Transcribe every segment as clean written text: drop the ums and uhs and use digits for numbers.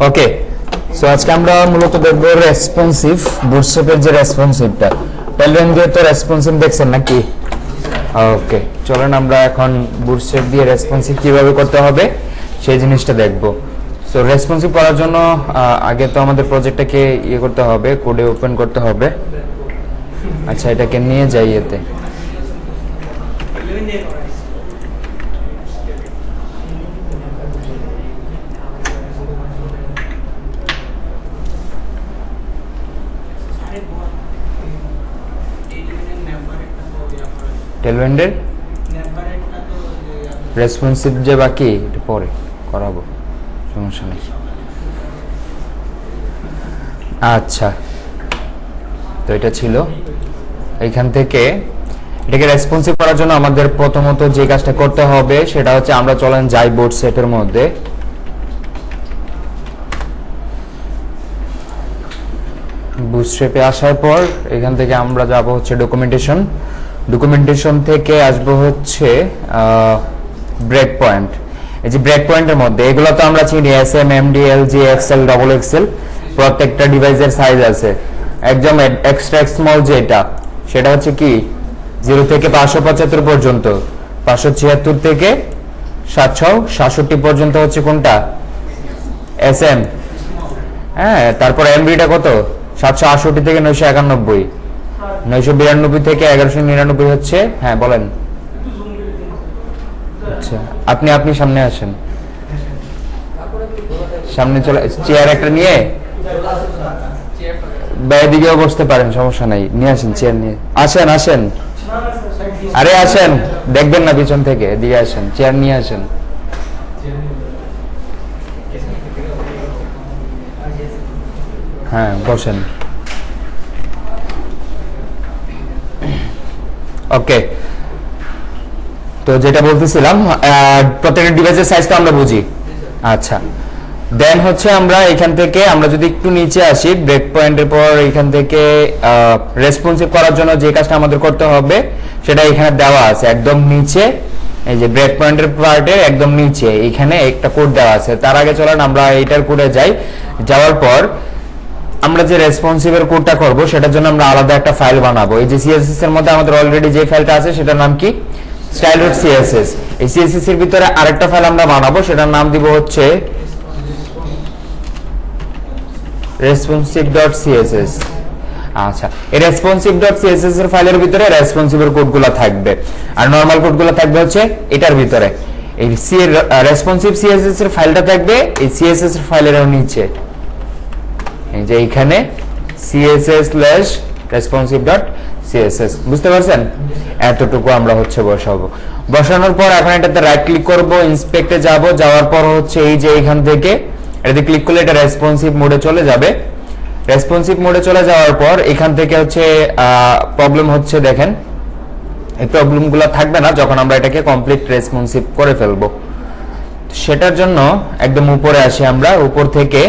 ওকে, so আজকে আমরা মূলত দেখবো রেসপন্সিভ, বুটস্ট্র্যাপের যে রেসপন্সিভটা। টেলরেন দিয়ে তো রেসপন্সিভ দেখছেন নাকি? ওকে, চলেন আমরা এখন বুটস্ট্র্যাপ দিয়ে রেসপন্সিভ কিভাবে করতে হবে সেই জিনিসটা দেখবো। সো রেসপন্সিভ করার জন্য আগে তো আমাদের প্রজেক্টটাকে ইয়ে করতে হবে, কোডে ওপেন করতে হবে। আচ্ছা, এটাকে নিয়ে যাই এতে। টেলরেন্ডের রেসপন্সিভ যে বাকি এটা পরে করাবো, সমস্যা নেই। আচ্ছা, তো এটা ছিল। এইখান থেকে এটাকে রেসপন্সিভ করার জন্য আমাদের প্রথমত যে কাজটা করতে হবে সেটা হচ্ছে আমরা চলেন যাই বুটস্ট্র্যাপের মধ্যে। বুটস্ট্র্যাপে আসার পর এখান থেকে আমরা যাব হচ্ছে ডকুমেন্টেশন থেকে আসবো হচ্ছে ব্রেক পয়েন্ট। এই যে ব্রেক পয়েন্টের মধ্যে এগুলো তো আমরা চিনি, SM, MD, LG, XL, double XL. প্রত্যেকটা ডিভাইসের সাইজ আছে। একদম এক্সট্রা স্মল যেটা সেটা হচ্ছে কি 0 থেকে 575 পর্যন্ত, 576 থেকে 767 পর্যন্ত হচ্ছে কোনটা? এসএম। হ্যাঁ, তারপর এমবিটা কত? 768 থেকে 991, 992 থেকে 1199 হচ্ছে। হ্যাঁ বলেন। আচ্ছা, আপনি সামনে আসেন, সামনে চলে চেয়ার একটা নিয়ে বাইরের দিকেও বসতে পারেন, সমস্যা নাই। নিয়ে আসেন চেয়ার নিয়ে, আসেন। আরে আসেন, দেখবেন না পিছন থেকে, এদিকে আসেন, চেয়ার নিয়ে আসেন। হ্যাঁ বসেন। ওকে, তো যেটা বলতেছিলাম, প্রত্যেকটা ডিভাইসের সাইজ তো আমরা বুঝি। আচ্ছা, দেন হচ্ছে আমরা এখান থেকে আমরা যদি একটু নিচে আসি ব্রেক পয়েন্টের পর, এখান থেকে রেসপন্সিভ করার জন্য যে কাজটা আমাদের করতে হবে সেটা এখানে দেওয়া আছে একদম নিচে। এই যে ব্রেক পয়েন্টের পার্টের একদম নিচে এখানে একটা কোড দেওয়া আছে। তার আগে চলেন আমরা এইটার কোডে যাই। যাওয়ার পর আমরা যে রেসপন্সিভের কোডটা করব সেটার জন্য আমরা আলাদা একটা ফাইল বানাবো। এই যে সিএসএস এর মধ্যে আমাদের অলরেডি যে ফাইলটা আছে সেটার নাম কি? style.css। এই সিএসএস এর ভিতরে আরেকটা ফাইল আমরা বানাবো, সেটার নাম দিব হচ্ছে responsive.css। আচ্ছা, এই responsive.css এর ফাইলের ভিতরে রেসপন্সিভের কোডগুলো থাকবে, আর নরমাল কোডগুলো থাকবে হচ্ছে এটার ভিতরে। এই রেসপন্সিভ সিএসএস এর ফাইলটা থাকবে এই সিএসএস এর ফাইলের নিচে, এই যে এইখানে css/responsive.css। বুঝতে পারছেন? এতটুকু আমরা হচ্ছে বসাবো। বসানোর পর এখন এটাতে রাইট ক্লিক করব, ইন্সপেক্টে যাব। যাওয়ার পর হচ্ছে এই যে এইখান থেকে এটাতে ক্লিক করলে এটা রেসপন্সিভ মোডে চলে যাবে। রেসপন্সিভ মোডে চলে যাওয়ার পর এখান থেকে হচ্ছে প্রবলেম হচ্ছে, দেখেন এই প্রবলেমগুলো থাকবে না যখন আমরা এটাকে কমপ্লিট রেসপন্সিভ করে ফেলবো। সেটার জন্য একদম উপরে আসি আমরা। উপর থেকে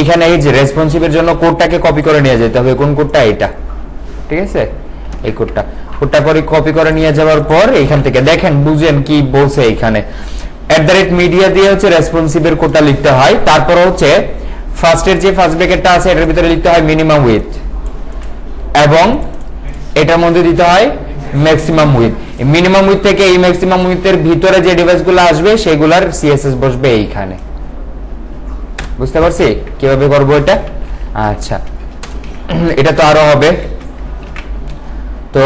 এখানে এই যে রেসপন্সিভের জন্য কোডটাকে কপি করে নিয়ে যেতে হবে। কোন কোডটা? এটা, ঠিক আছে, এই কোডটা করে কপি করে নিয়ে যাওয়ার পর এখান থেকে দেখেন, বুঝেন কি বলছে এখানে @media দিয়ে হচ্ছে রেসপন্সিভের কোডটা লিখতে হয়। তারপর হচ্ছে ফার্স্টের যে ফার্স্ট ব্র্যাকেটটা আছে এটার ভিতরে লিখতে হয় মিনিমাম উইথ, এবং এটার মধ্যে দিতে হয় ম্যাক্সিমাম উইথ। মিনিমাম উইথ থেকে এই ম্যাক্সিমাম উইথের ভিতরে যে ডিভাইসগুলো আসবে সেগুলোর সিএসএস বসবে এইখানে। বুঝতে পারছি কিভাবে করবো এটা? আচ্ছা, এটা তো আরো হবে। তো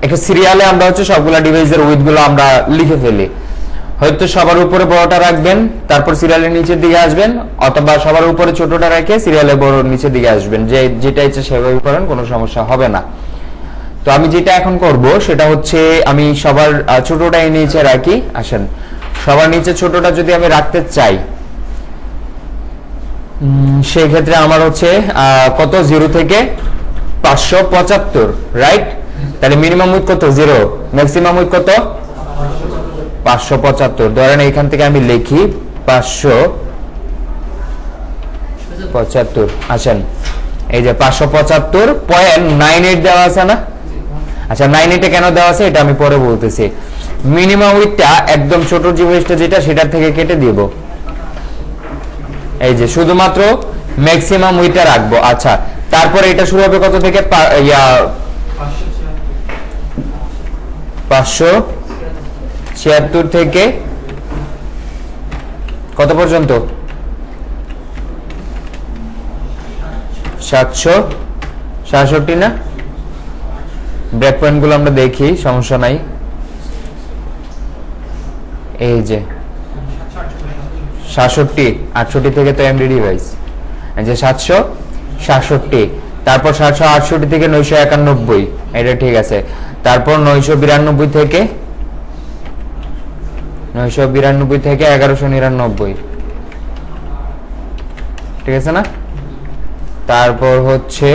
একটা সিরিয়ালে আমরা হচ্ছে সবগুলা ডিভাইসের উইথ গুলো আমরা লিখে ফেলি। হয়তো সবার উপরে বড়টা রাখবেন, তারপর সিরিয়ালের নিচের দিকে আসবেন, অথবা সবার উপরে ছোটটা রেখে সিরিয়ালের বড় নিচের দিকে আসবেন। যেটা ইচ্ছে সেভাবে করেন, কোনো সমস্যা হবে না। তো আমি যেটা এখন করব সেটা হচ্ছে আমি সবার ছোটটাই নিচে রাখি। আসেন, সবার নিচে ছোটটা যদি আমি রাখতে চাই সেই ক্ষেত্রে আমার হচ্ছে কত? 0 থেকে 575, রাইট? তাহলে মিনিমাম উইথ কত? 0। ম্যাক্সিমাম উইথ কত? 575। ধরেন এইখান থেকে আমি লিখি 575। আসেন, এই যে 575.98 দেওয়া আছে না? আচ্ছা, 98 কেন দেওয়া আছে এটা আমি পরে বলতেছি। মিনিমাম উইথটা একদম ছোট ডিভাইসটা যেটা সেটার থেকে কেটে দিব। এই যে শুধুমাত্র ম্যাক্সিমাম উইথটা রাখবো। আচ্ছা, তারপরে এটা শুরু হবে কত থেকে? 576 থেকে কত পর্যন্ত? 767 না? ব্রেক পয়েন্ট গুলো আমরা দেখি, সমস্যা নাই। এই যে 67, 68 থেকে তো এমডি ডিভাইস, এই যে 767, তারপর 768 থেকে 991, এটা ঠিক আছে। তারপর 992 থেকে 1199, ঠিক আছে না? তারপর হচ্ছে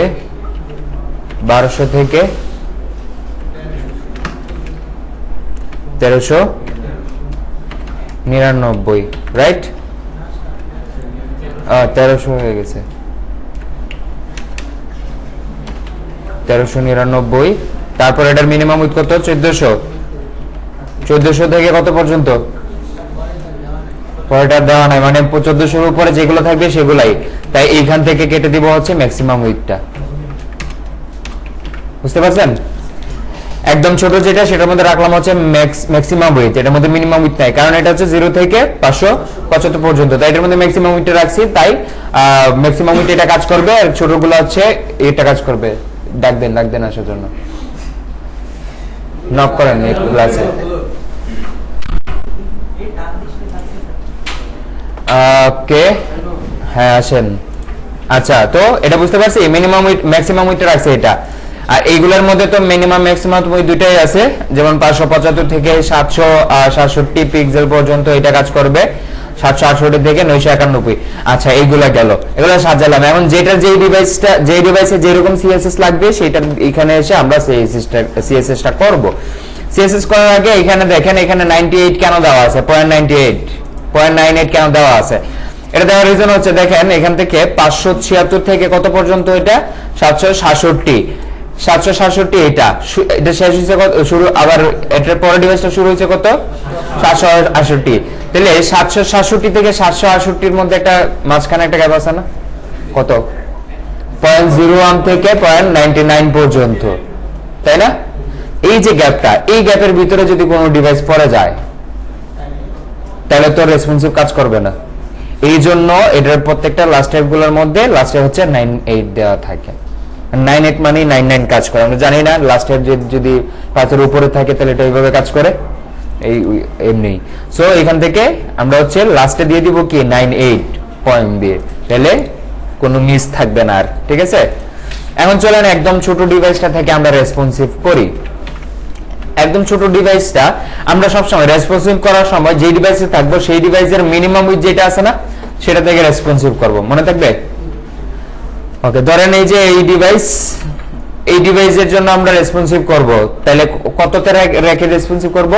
1200 থেকে 1399, রাইট? 1300 হয়ে গেছে, 1399। তারপর এটার মিনিমাম উইথ কত? 1400 থেকে কত পর্যন্ত? পরেরটা দেওয়া নাই, মানে 1400 উপরে যেগুলো থাকবে সেগুলাই, তাই এইখান থেকে কেটে দিব হচ্ছে ম্যাক্সিমাম উইথটা। বুঝতে পারছেন? একদম ছোট যেটা, সেটার মধ্যে রাখলাম হচ্ছে ম্যাক্সিমাম উইথ, এটার মধ্যে মিনিমাম উইথ নাই, কারণ এটা হচ্ছে 0 থেকে 575 পর্যন্ত, তাই এটার মধ্যে ম্যাক্সিমাম উইথটা রাখছি, তাই ম্যাক্সিমাম উইথ এটা কাজ করবে, আর ছোটগুলো হচ্ছে এটা কাজ করবে। ডাক দেন আসার জন্য, নক করেন এই ক্লাসে। ওকে, হ্যাঁ আসেন। আচ্ছা, তো এটা বুঝতে পারছি, মিনিমাম উইথ ম্যাক্সিমাম উইথটা রাখছে এটা। আর এইগুলোর মধ্যে তো মিনিমাম ম্যাক্সিমাম ওই দুটাই আছে, যেমন 575 থেকে 767 পিক্সেল পর্যন্ত এটা কাজ করবে, 768 থেকে 991। আচ্ছা, এইগুলা গেল, এগুলো সাজালাম। এখন যেটা যেই ডিভাইসে যেরকম সিএসএস লাগবে সেটা এখানে এসে আমরা সিএসএসটা করব। সিএসএস করার আগে এখানে দেখেন, এখানে 98 কেন দেওয়া আছে? 0.98 কেন দেওয়া আছে? এটা দেওয়ার রিজন হচ্ছে, দেখেন এখান থেকে 576 থেকে কত পর্যন্ত? এটা 767, এটা শেষ হয়েছে কত? শুরু আবার এটার পরের ডিভাইসটা শুরু হয়েছে কত? 768। তাহলে 767 থেকে 768 মধ্যে একটা মাঝখানে একটা গ্যাপ আছে না? কত? 0.01 থেকে 0.99 পর্যন্ত, তাই না? এই যে গ্যাপটা, এই গ্যাপের ভিতরে যদি কোনো ডিভাইস পড়ে যায় তাহলে তো রেসপন্সিভ কাজ করবে না। এই জন্য এটার প্রত্যেকটা লাস্ট স্টেপগুলোর মধ্যে লাস্টে হচ্ছে 98 দেওয়া থাকে। 98 মানে 99 কাজ করে, আমরা জানি না। লাস্ট স্টেপ যদি 5 এর উপরে থাকে তাহলে এটা এইভাবে কাজ করে, এই এমনি। সো এখান থেকে আমরা হচ্ছে লাস্টে দিয়ে দিব কি 98 পয়েন্ট দিয়ে, তাহলে কোনো মিস থাকবে না আর, ঠিক আছে? এখন চলেন একদম ছোট ডিভাইসটা থেকে আমরা রেসপন্সিভ করি। একদম ছোট ডিভাইসটা আমরা সবসময় রেসপন্সিভ করার সময় যে ডিভাইসে থাকবো সেই ডিভাইসের মিনিমাম উইথ যেটা আছে না, সেটা থেকে রেসপন্সিভ করব, মনে থাকবে? ওকে, ধরেন এই যে এই ডিভাইসের জন্য আমরা রেসপন্সিভ করব, তাহলে কততে রেখে রেসপন্সিভ করব?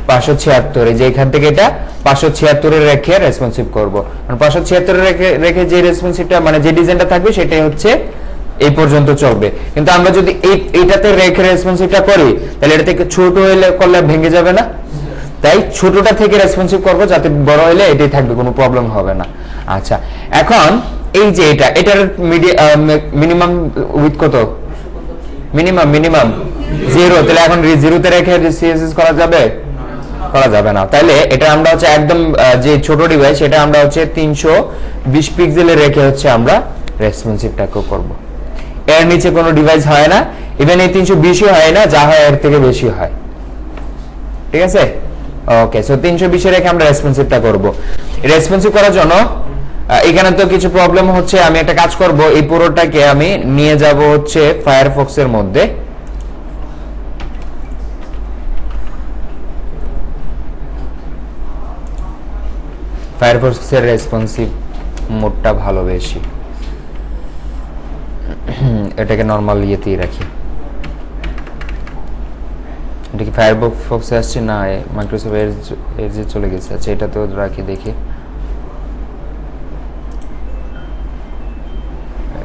576, এই যে এখান থেকে এটা 576 এর রেখে রেসপন্সিভ করব। মানে 576 এর রেখে যে রেসপন্সিভটা, মানে যে ডিজাইনটা থাকবে সেটাই হচ্ছে এই পর্যন্ত চলবে। কিন্তু আমরা যদি এইটাতে রেখে রেসপন্সিভটা করি তাহলে এটা থেকে ছোট হলে করলে ভেঙে যাবে না, তাই ছোটটা থেকে রেসপন্সিভ করব, যাতে বড় হলে এটাই থাকবে, কোনো প্রবলেম হবে না। আচ্ছা, এখন এই যে এটার মিনিমাম উইথ কত? মিনিমাম 0, তাহলে এখন 0 তে রেখে সিএসএস করা যাবে? করা যাবে না। তাহলে এটা আমরা হচ্ছে একদম যে ছোট ডিভাইস, সেটা আমরা হচ্ছে 320 পিক্সেলে রেখে হচ্ছে আমরা রেসপন্সিভটাকে করব। এর নিচে কোনো ডিভাইস হয় না, ইভেন এই 320 হয় না, যা হয় এর থেকে বেশি হয়, ঠিক আছে? ওকে, সো 320 এ রেখে আমরা রেসপন্সিভটা করব। রেসপন্সিভ করার জন্য এখানে তো কিছু প্রবলেম হচ্ছে, আমি একটা কাজ করব, এই পুরোটাকে আমি নিয়ে যাব হচ্ছে ফায়ারফক্সের মধ্যে। ফায়ারফক্সের রেসপন্সিভ মোডটা ভালো বেশি, এটাকে নরমাল ইয়েতেই রাখি। এটা কি ফায়ারফক্সে আসছে না মাইক্রোসফট এজে চলে গেছে? আচ্ছা, এটা তো রাখি, দেখি।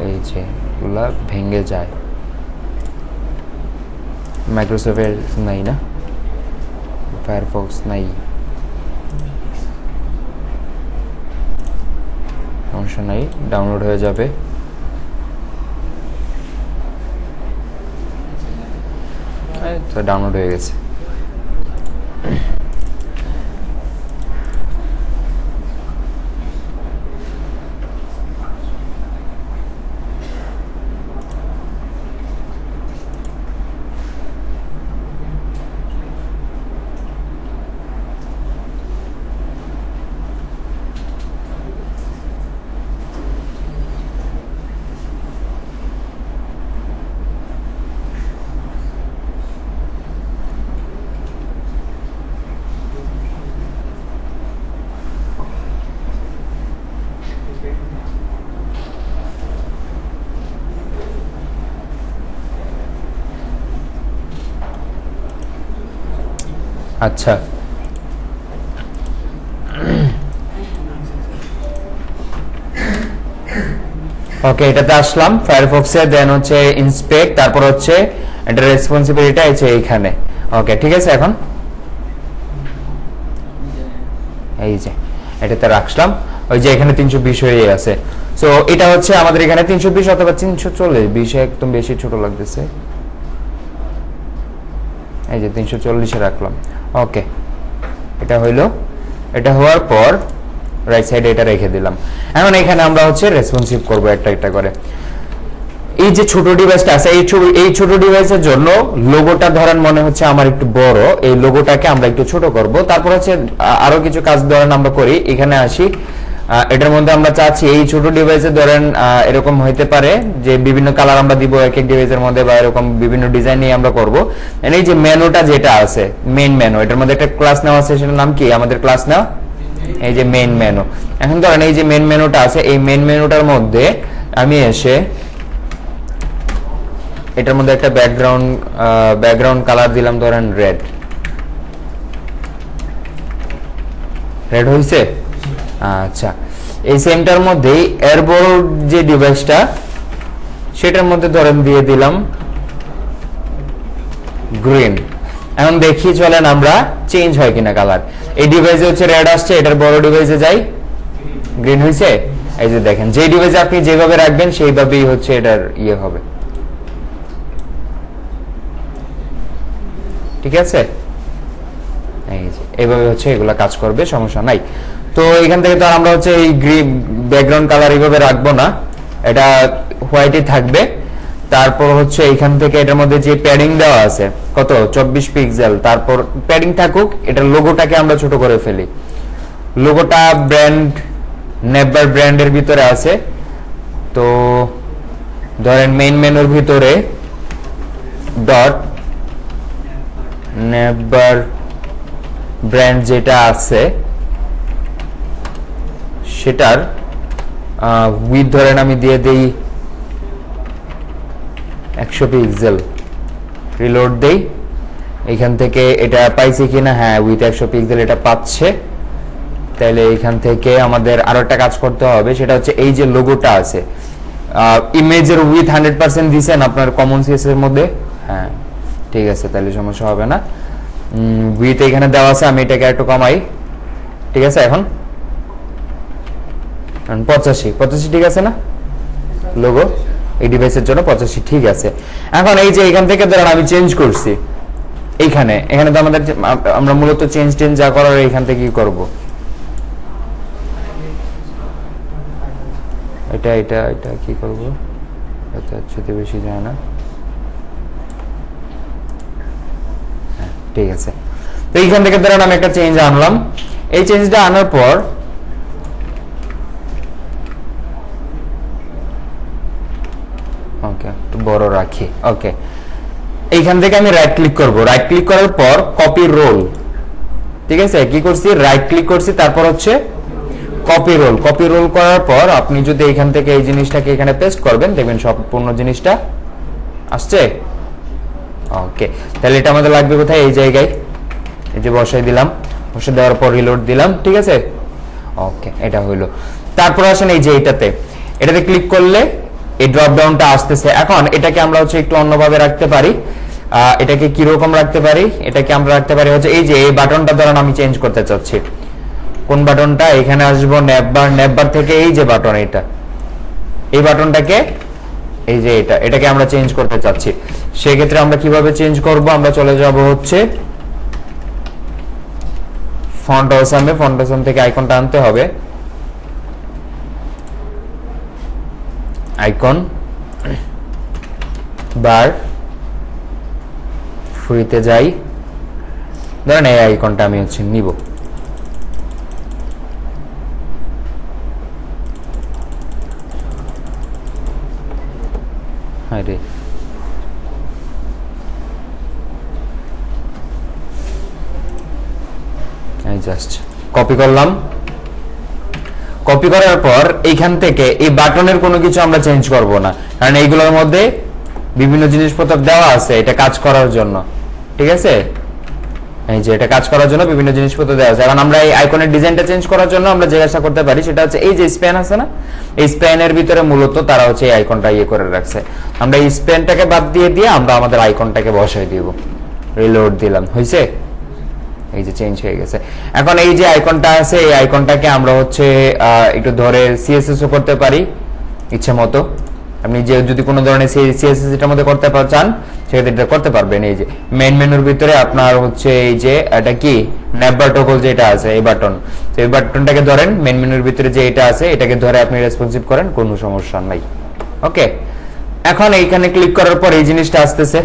এই যে গুলা ভেঙে যায়, মাইক্রোসফট এজ নাই না, ফায়ারফক্স নাই। সমস্যা নাই, ডাউনলোড হয়ে যাবে। তো ডাউনলোড হয়ে গেছে। আচ্ছা, ওকে, এটাতে আসলাম ফায়ারফক্সে, দেন হচ্ছে ইন্সপেক্ট, তারপর হচ্ছে এটা রেসপন্সিবিলিটি আছে এইখানে। ওকে, ঠিক আছে। এখন এই যে এটাতে রাখলাম, ওই যে এখানে 320 হয়ে আছে। সো এটা হচ্ছে আমাদের এখানে 320 অথবা 340, 20 একদম বেশি ছোট লাগতেছে, এই যে 340 এ রাখলাম। ওকে, এটা হইলো। এটা হওয়ার পর রাইট সাইডে এটা রেখে দিলাম। এখন এখানে আমরা হচ্ছে রেসপন্সিভ করব একটা একটা করে। এই যে ছোট ডিভাইসটা আছে, এই ছোট ডিভাইসের জন্য লোগোটা ধরেন মনে হচ্ছে আমার একটু বড়, এই লোগোটাকে আমরা একটু ছোট করব। তারপর হচ্ছে আরো কিছু কাজ ধরেন আমরা করি, এখানে আসি, এটার মধ্যে আমরা চাচ্ছি এই ছোট ডিভাইসে ধরেন এরকম হইতে পারে যে বিভিন্ন কালার আমরা দিব এক এক ডিভাইসের মধ্যে, বা এরকম বিভিন্ন ডিজাইন নিয়ে আমরা করব। এই যে মেনুটা যেটা আছে, মেইন মেনু, এটার মধ্যে একটা ক্লাস নেওয়া আছে, সেটার নাম কি আমাদের ক্লাস নেওয়া, এই যে মেইন মেনু। এখন ধরেন এই যে মেইন মেনুটা আছে, এই মেইন মেনুটার মধ্যে আমি এসে এটার মধ্যে একটা ব্যাকগ্রাউন্ড কালার দিলাম, ধরেন রেড হইছে। আচ্ছা, এই সেমটার মধ্যে এয়ারবোর্ড যে ডিভাইসটা, সেটার মধ্যে ধরেন দিয়ে দিলাম গ্রিন। এখন দেখি চলেন আমরা চেঞ্জ হয় কিনা কালার। এই ডিভাইসে হচ্ছে রেড আসছে, এটার বড় ডিভাইসে যাই, গ্রিন হইছে। এই যে দেখেন, যে ডিভাইসে আপনি যেভাবে রাখবেন সেইভাবেই হচ্ছে এটার ইয়ে হবে, ঠিক আছে। এই যে এইভাবে হচ্ছে এগুলা কাজ করবে, সমস্যা নাই। তো এখান থেকে তো আমরা হচ্ছে এই গ্রিন ব্যাকগ্রাউন্ড কালার এইভাবে রাখবো না, এটা হোয়াইটই থাকবে। তারপর হচ্ছে এখান থেকে এটার মধ্যে যে প্যাডিং দেওয়া আছে কত 24 পিক্সেল, তারপর প্যাডিং থাকুক, এটার লোগোটাকে আমরা ছোট করে ফেলি। লোগোটা ব্র্যান্ড নেভার ব্র্যান্ডের ভিতরে আছে, তো ধরেন মেইন মেনুর ভিতরে ডট নেভার ব্র্যান্ড যেটা আছে সেটার উইথ ধরেন আমি দিয়ে দেই 100 পিক্সেল, রিলোড দেই। এখান থেকে এটা পাইছে কিনা, হ্যাঁ উইথ 100 পিক্সেল এটা পাচ্ছে। তাহলে এখান থেকে আমাদের আরো একটা কাজ করতে হবে, সেটা হচ্ছে এই যে লোগোটা আছে, ইমেজের উইথ 100% দিছেন আপনার কমন সিএস এর মধ্যে, হ্যাঁ ঠিক আছে, তাহলে সমস্যা হবে না। উইথ এখানে দেওয়া আছে, আমি এটাকে একটু কমাই, ঠিক আছে। এখন 85 ঠিক আছে না, লোগো এই ডিভাইসের জন্য 85 ঠিক আছে। এখন এই যে এখান থেকে ধরেন আমি চেঞ্জ করছি, এখানে তো আমাদের আমরা মূলত চেঞ্জ যা করার এখান থেকে কি করব, এটা কি করব, এটা হচ্ছে বেশি যায় না, ঠিক আছে। তো এইখান থেকে ধরেন আমি একটা চেঞ্জ আনলাম, এই চেঞ্জটা আনার পর ওকে একটু বড় রাখি। ওকে, এইখান থেকে আমি রাইট ক্লিক করব, রাইট ক্লিক করার পর কপি রোল, ঠিক আছে। কি করছি, রাইট ক্লিক করছি, তারপর হচ্ছে কপি রোল করার পর আপনি যদি এখান থেকে এই জিনিসটাকে এখানে পেস্ট করবেন, দেখবেন সম্পূর্ণ জিনিসটা আসছে। ওকে, তাহলে এটা আমাদের লাগবে কোথায়, এই জায়গায়, এই যে বসাই দিলাম, বসে দেওয়ার পর রিলোড দিলাম, ঠিক আছে। ওকে, এটা হইলো। তারপর আসেন এই যে এটাতে ক্লিক করলে এই ড্রপ ডাউনটা আসতেছে। এখন এটাকে আমরা হচ্ছে একটু অন্যভাবে রাখতে পারি, এটাকে কি রকম রাখতে পারি, এটাকে আমরা রাখতে পারি হচ্ছে এই যে এই বাটনটা ধরেন আমি চেঞ্জ করতে চাচ্ছি, কোন বাটনটা? এখানে আসবো ন্যাপবার, ন্যাপবার থেকে এই যে বাটন, এটা এই বাটনটাকে, এই যে এটাকে আমরা চেঞ্জ করতে চাচ্ছি। সেক্ষেত্রে আমরা কিভাবে চেঞ্জ করব? আমরা চলে যাব হচ্ছে ফন্ট অসামে, ফন্ট অসাম থেকে আইকনটা আনতে হবে, আইকন বার ফ্রিতে যাই, ধরেন এই আইকনটা আমি হচ্ছে নিব। রে জাস্ট কপি করলাম। কপি করার পর এইখান থেকে এই বাটনের কোনো কিছু আমরা চেঞ্জ করব না, কারণ এইগুলোর মধ্যে বিভিন্ন জিনিসপত্র দেওয়া আছে এটা কাজ করার জন্য। ঠিক আছে, এই যে এটা কাজ করার জন্য বিভিন্ন জিনিসপত্র দেওয়া আছে। এখন আমরা এই আইকনের ডিজাইনটা চেঞ্জ করার জন্য আমরা যে কাজটা করতে পারি সেটা হচ্ছে এই যে স্প্যান আছে না, এই স্প্যানের ভিতরে মূলত তারা হচ্ছে এই আইকনটা ইয়ে করে রাখছে। আমরা এই স্প্যানটাকে বাদ দিয়ে আমরা আমাদের আইকনটাকে বসাই দিব, রিলোড দিলাম, হয়েছে? এই যে চেঞ্জ হয়ে গেছে। এখন এই যে আইকনটা আছে এই আইকনটাকে আমরা হচ্ছে একটু ধরে সিএসএস ও করতে পারি ইচ্ছে মতো। আপনি যে যদি কোনো ধরনের সিএসএস এটার মধ্যে করতে চান সেক্ষেত্রে এটা করতে পারবেন। এই যে মেইন মেনুর ভিতরে আপনার হচ্ছে এই যে এটা কি ন্যাপবার টগল যেটা আছে এই বাটন, তো এই বাটনটাকে ধরেন, মেইন মেনুর ভিতরে যে এটা আছে এটাকে ধরে আপনি রেসপন্সিভ করেন, কোনো সমস্যা নাই। ওকে, এখন এইখানে ক্লিক করার পর এই জিনিসটা আসতেছে,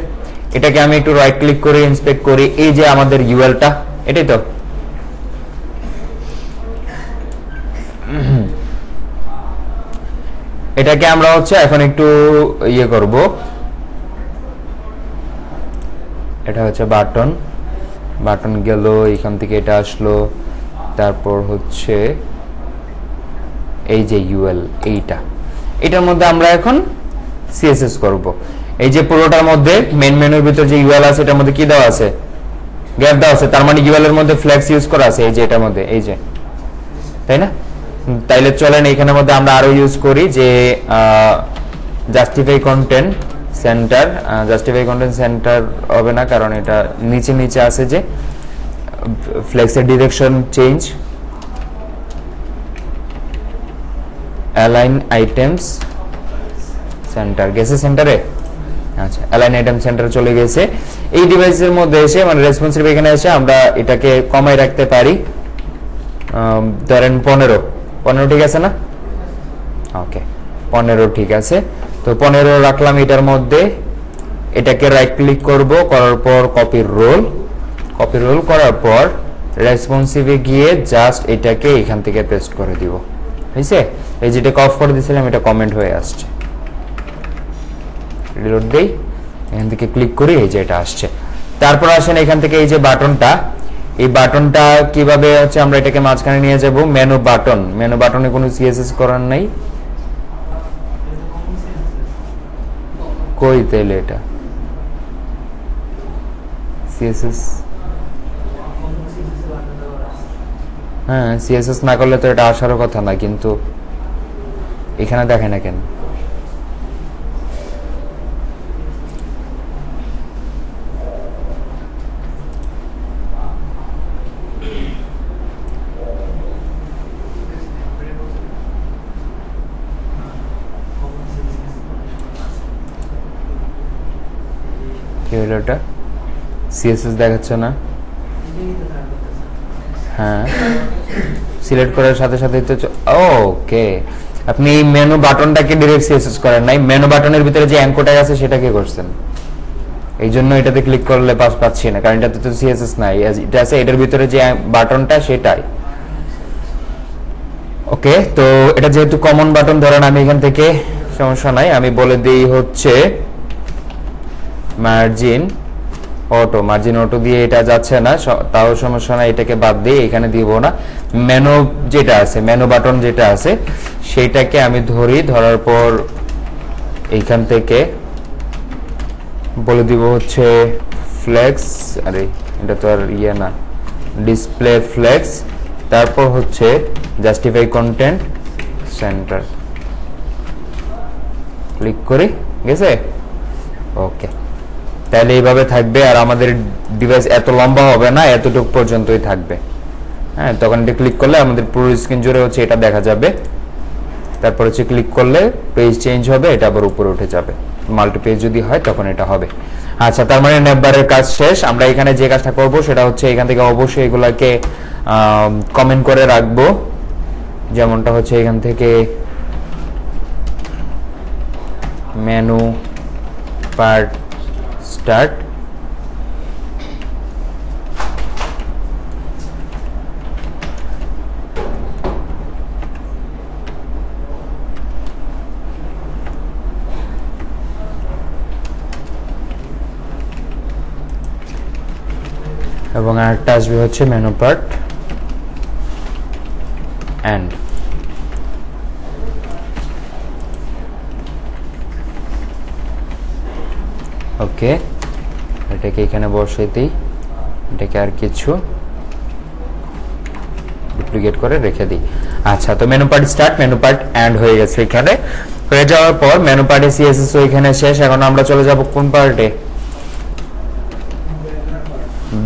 এটাকে আমি একটু রাইট ক্লিক করে ইন্সপেক্ট করি। এই যে আমাদের ইউএলটা, এটাই তো, এটাকে আমরা হচ্ছে এখন একটু ইয়ে করব। এটা হচ্ছে বাটন, বাটন গেল এখান থেকে, এটা আসলো, তারপর হচ্ছে এই যে ইউএল, এটার মধ্যে আমরা এখন সিএসএস করব। এই যে পুরোটার মধ্যে মেইন মেনুর ভিতর যে ইউএল আছে এটার মধ্যে কি দেওয়া আছে? গ্যাপ দেওয়া আছে, তার মানে ইউএল এর মধ্যে ফ্লেক্স ইউজ করা আছে এই যে এটার মধ্যে, এই যে, তাই না? তাইলে চলেন এখানের মধ্যে আমরা আরো ইউজ করি যে justify content center. Justify content center হবে না, কারণ এটা নিচে নিচে আছে যে ফ্লেক্সের direction change, align items center গেছে সেন্টারে। আচ্ছা, অ্যালাইন আইটেম সেন্টারে চলে গেছে। এই ডিভাইসের মধ্যে এসে মানে রেসপন্সিভ এখানে এসে আমরা এটাকে কমাই রাখতে পারি, ধরেন 15 ঠিক আছে না? ওকে, 15 ঠিক আছে। তো 15 রাখলাম এটার মধ্যে। এটাকে রাইট ক্লিক করব, করার পর কপি রোল করার পর রেসপন্সিভে গিয়ে জাস্ট এটাকে এখান থেকে পেস্ট করে দিব। হয়েছে? এই যেটাকে অফ করে দিয়েছিলাম এটা কমেন্ট হয়ে আসছে। রিলোড দেই, এখান থেকে ক্লিক করি, এই যে এটা আসছে। তারপর আসেন এখান থেকে এই যে বাটনটা, এই বাটনটা কিভাবে হচ্ছে আমরা এটাকে মাঝখানে নিয়ে যাব। মেনু বাটনে কোনো সিএসএস করার নাই, কই তাইলে এটা সিএসএস? হ্যাঁ, সিএসএস না করলে তো এটা আসারও কথা না, কিন্তু এখানে দেখে না কেন? কি হলো এটা? সিএসএস দেখাচ্ছে না? হ্যাঁ, সিলেক্ট করার সাথে সাথেই তো ওকে। আপনি মেনু বাটনটাকে ডাইরেক্ট সিএসএস করেন নাই, মেনু বাটনের ভিতরে যে অ্যাঙ্করটা আছে সেটাকে করছেন, এই জন্য এটাতে ক্লিক করলে পাচ্ছি না, কারণ এটাতে তো সিএসএস নাই, এটা আছে এটার ভিতরে যে বাটনটা সেটাই। ওকে, তো এটা যেহেতু কমন বাটন, ধরেন আমি এখান থেকে, সমস্যা নাই, আমি বলে দিই হচ্ছে মার্জিন অটো দিয়ে এটা যাচ্ছে না, তাও সমস্যা নাই, এটাকে বাদ দিয়ে এখানে দিব না। মেনু যেটা আছে, মেনু বাটন যেটা আছে সেইটাকে আমি ধরার পর এইখান থেকে বলে দিব হচ্ছে ফ্লেক্স, আরে এটা তো আর ইয়ে না, ডিসপ্লে ফ্লেক্স, তারপর হচ্ছে জাস্টিফাই কন্টেন্ট সেন্টার, ক্লিক করি, গেছে? ওকে, তাহলে এইভাবে থাকবে, আর আমাদের ডিভাইস এত লম্বা হবে না, এতটুকু পর্যন্তই থাকবে। হ্যাঁ, তখন এটা ক্লিক করলে আমাদের পুরো স্ক্রিন জুড়ে হচ্ছে এটা দেখা যাবে। তারপর হচ্ছে ক্লিক করলে পেজ চেঞ্জ হবে, এটা আবার উপরে উঠে যাবে। মাল্টি পেজ যদি হয় তখন এটা হবে। আচ্ছা, তার মানে নেভারের কাজ শেষ। আমরা এখানে যে কাজটা করব সেটা হচ্ছে এখান থেকে অবশ্যই এগুলাকে কমেন্ট করে রাখবো, যেমনটা হচ্ছে এখান থেকে মেনু পার্ট স্টার্ট, এবং আরেকটা আসবে হচ্ছে মেনু পার্ট এন্ড। ওকে, এটাকে এখানে বসিয়ে দিই, এটাকে আর কিছু ডুপ্লিকেট করে রেখে দিই। আচ্ছা, তো menu part start, menu part end হয়ে গেছে। এখানে হয়ে যাওয়ার পর মেনু পার্টে সিএসএস এখানে শেষ। এখন আমরা চলে যাব কোন পার্টে?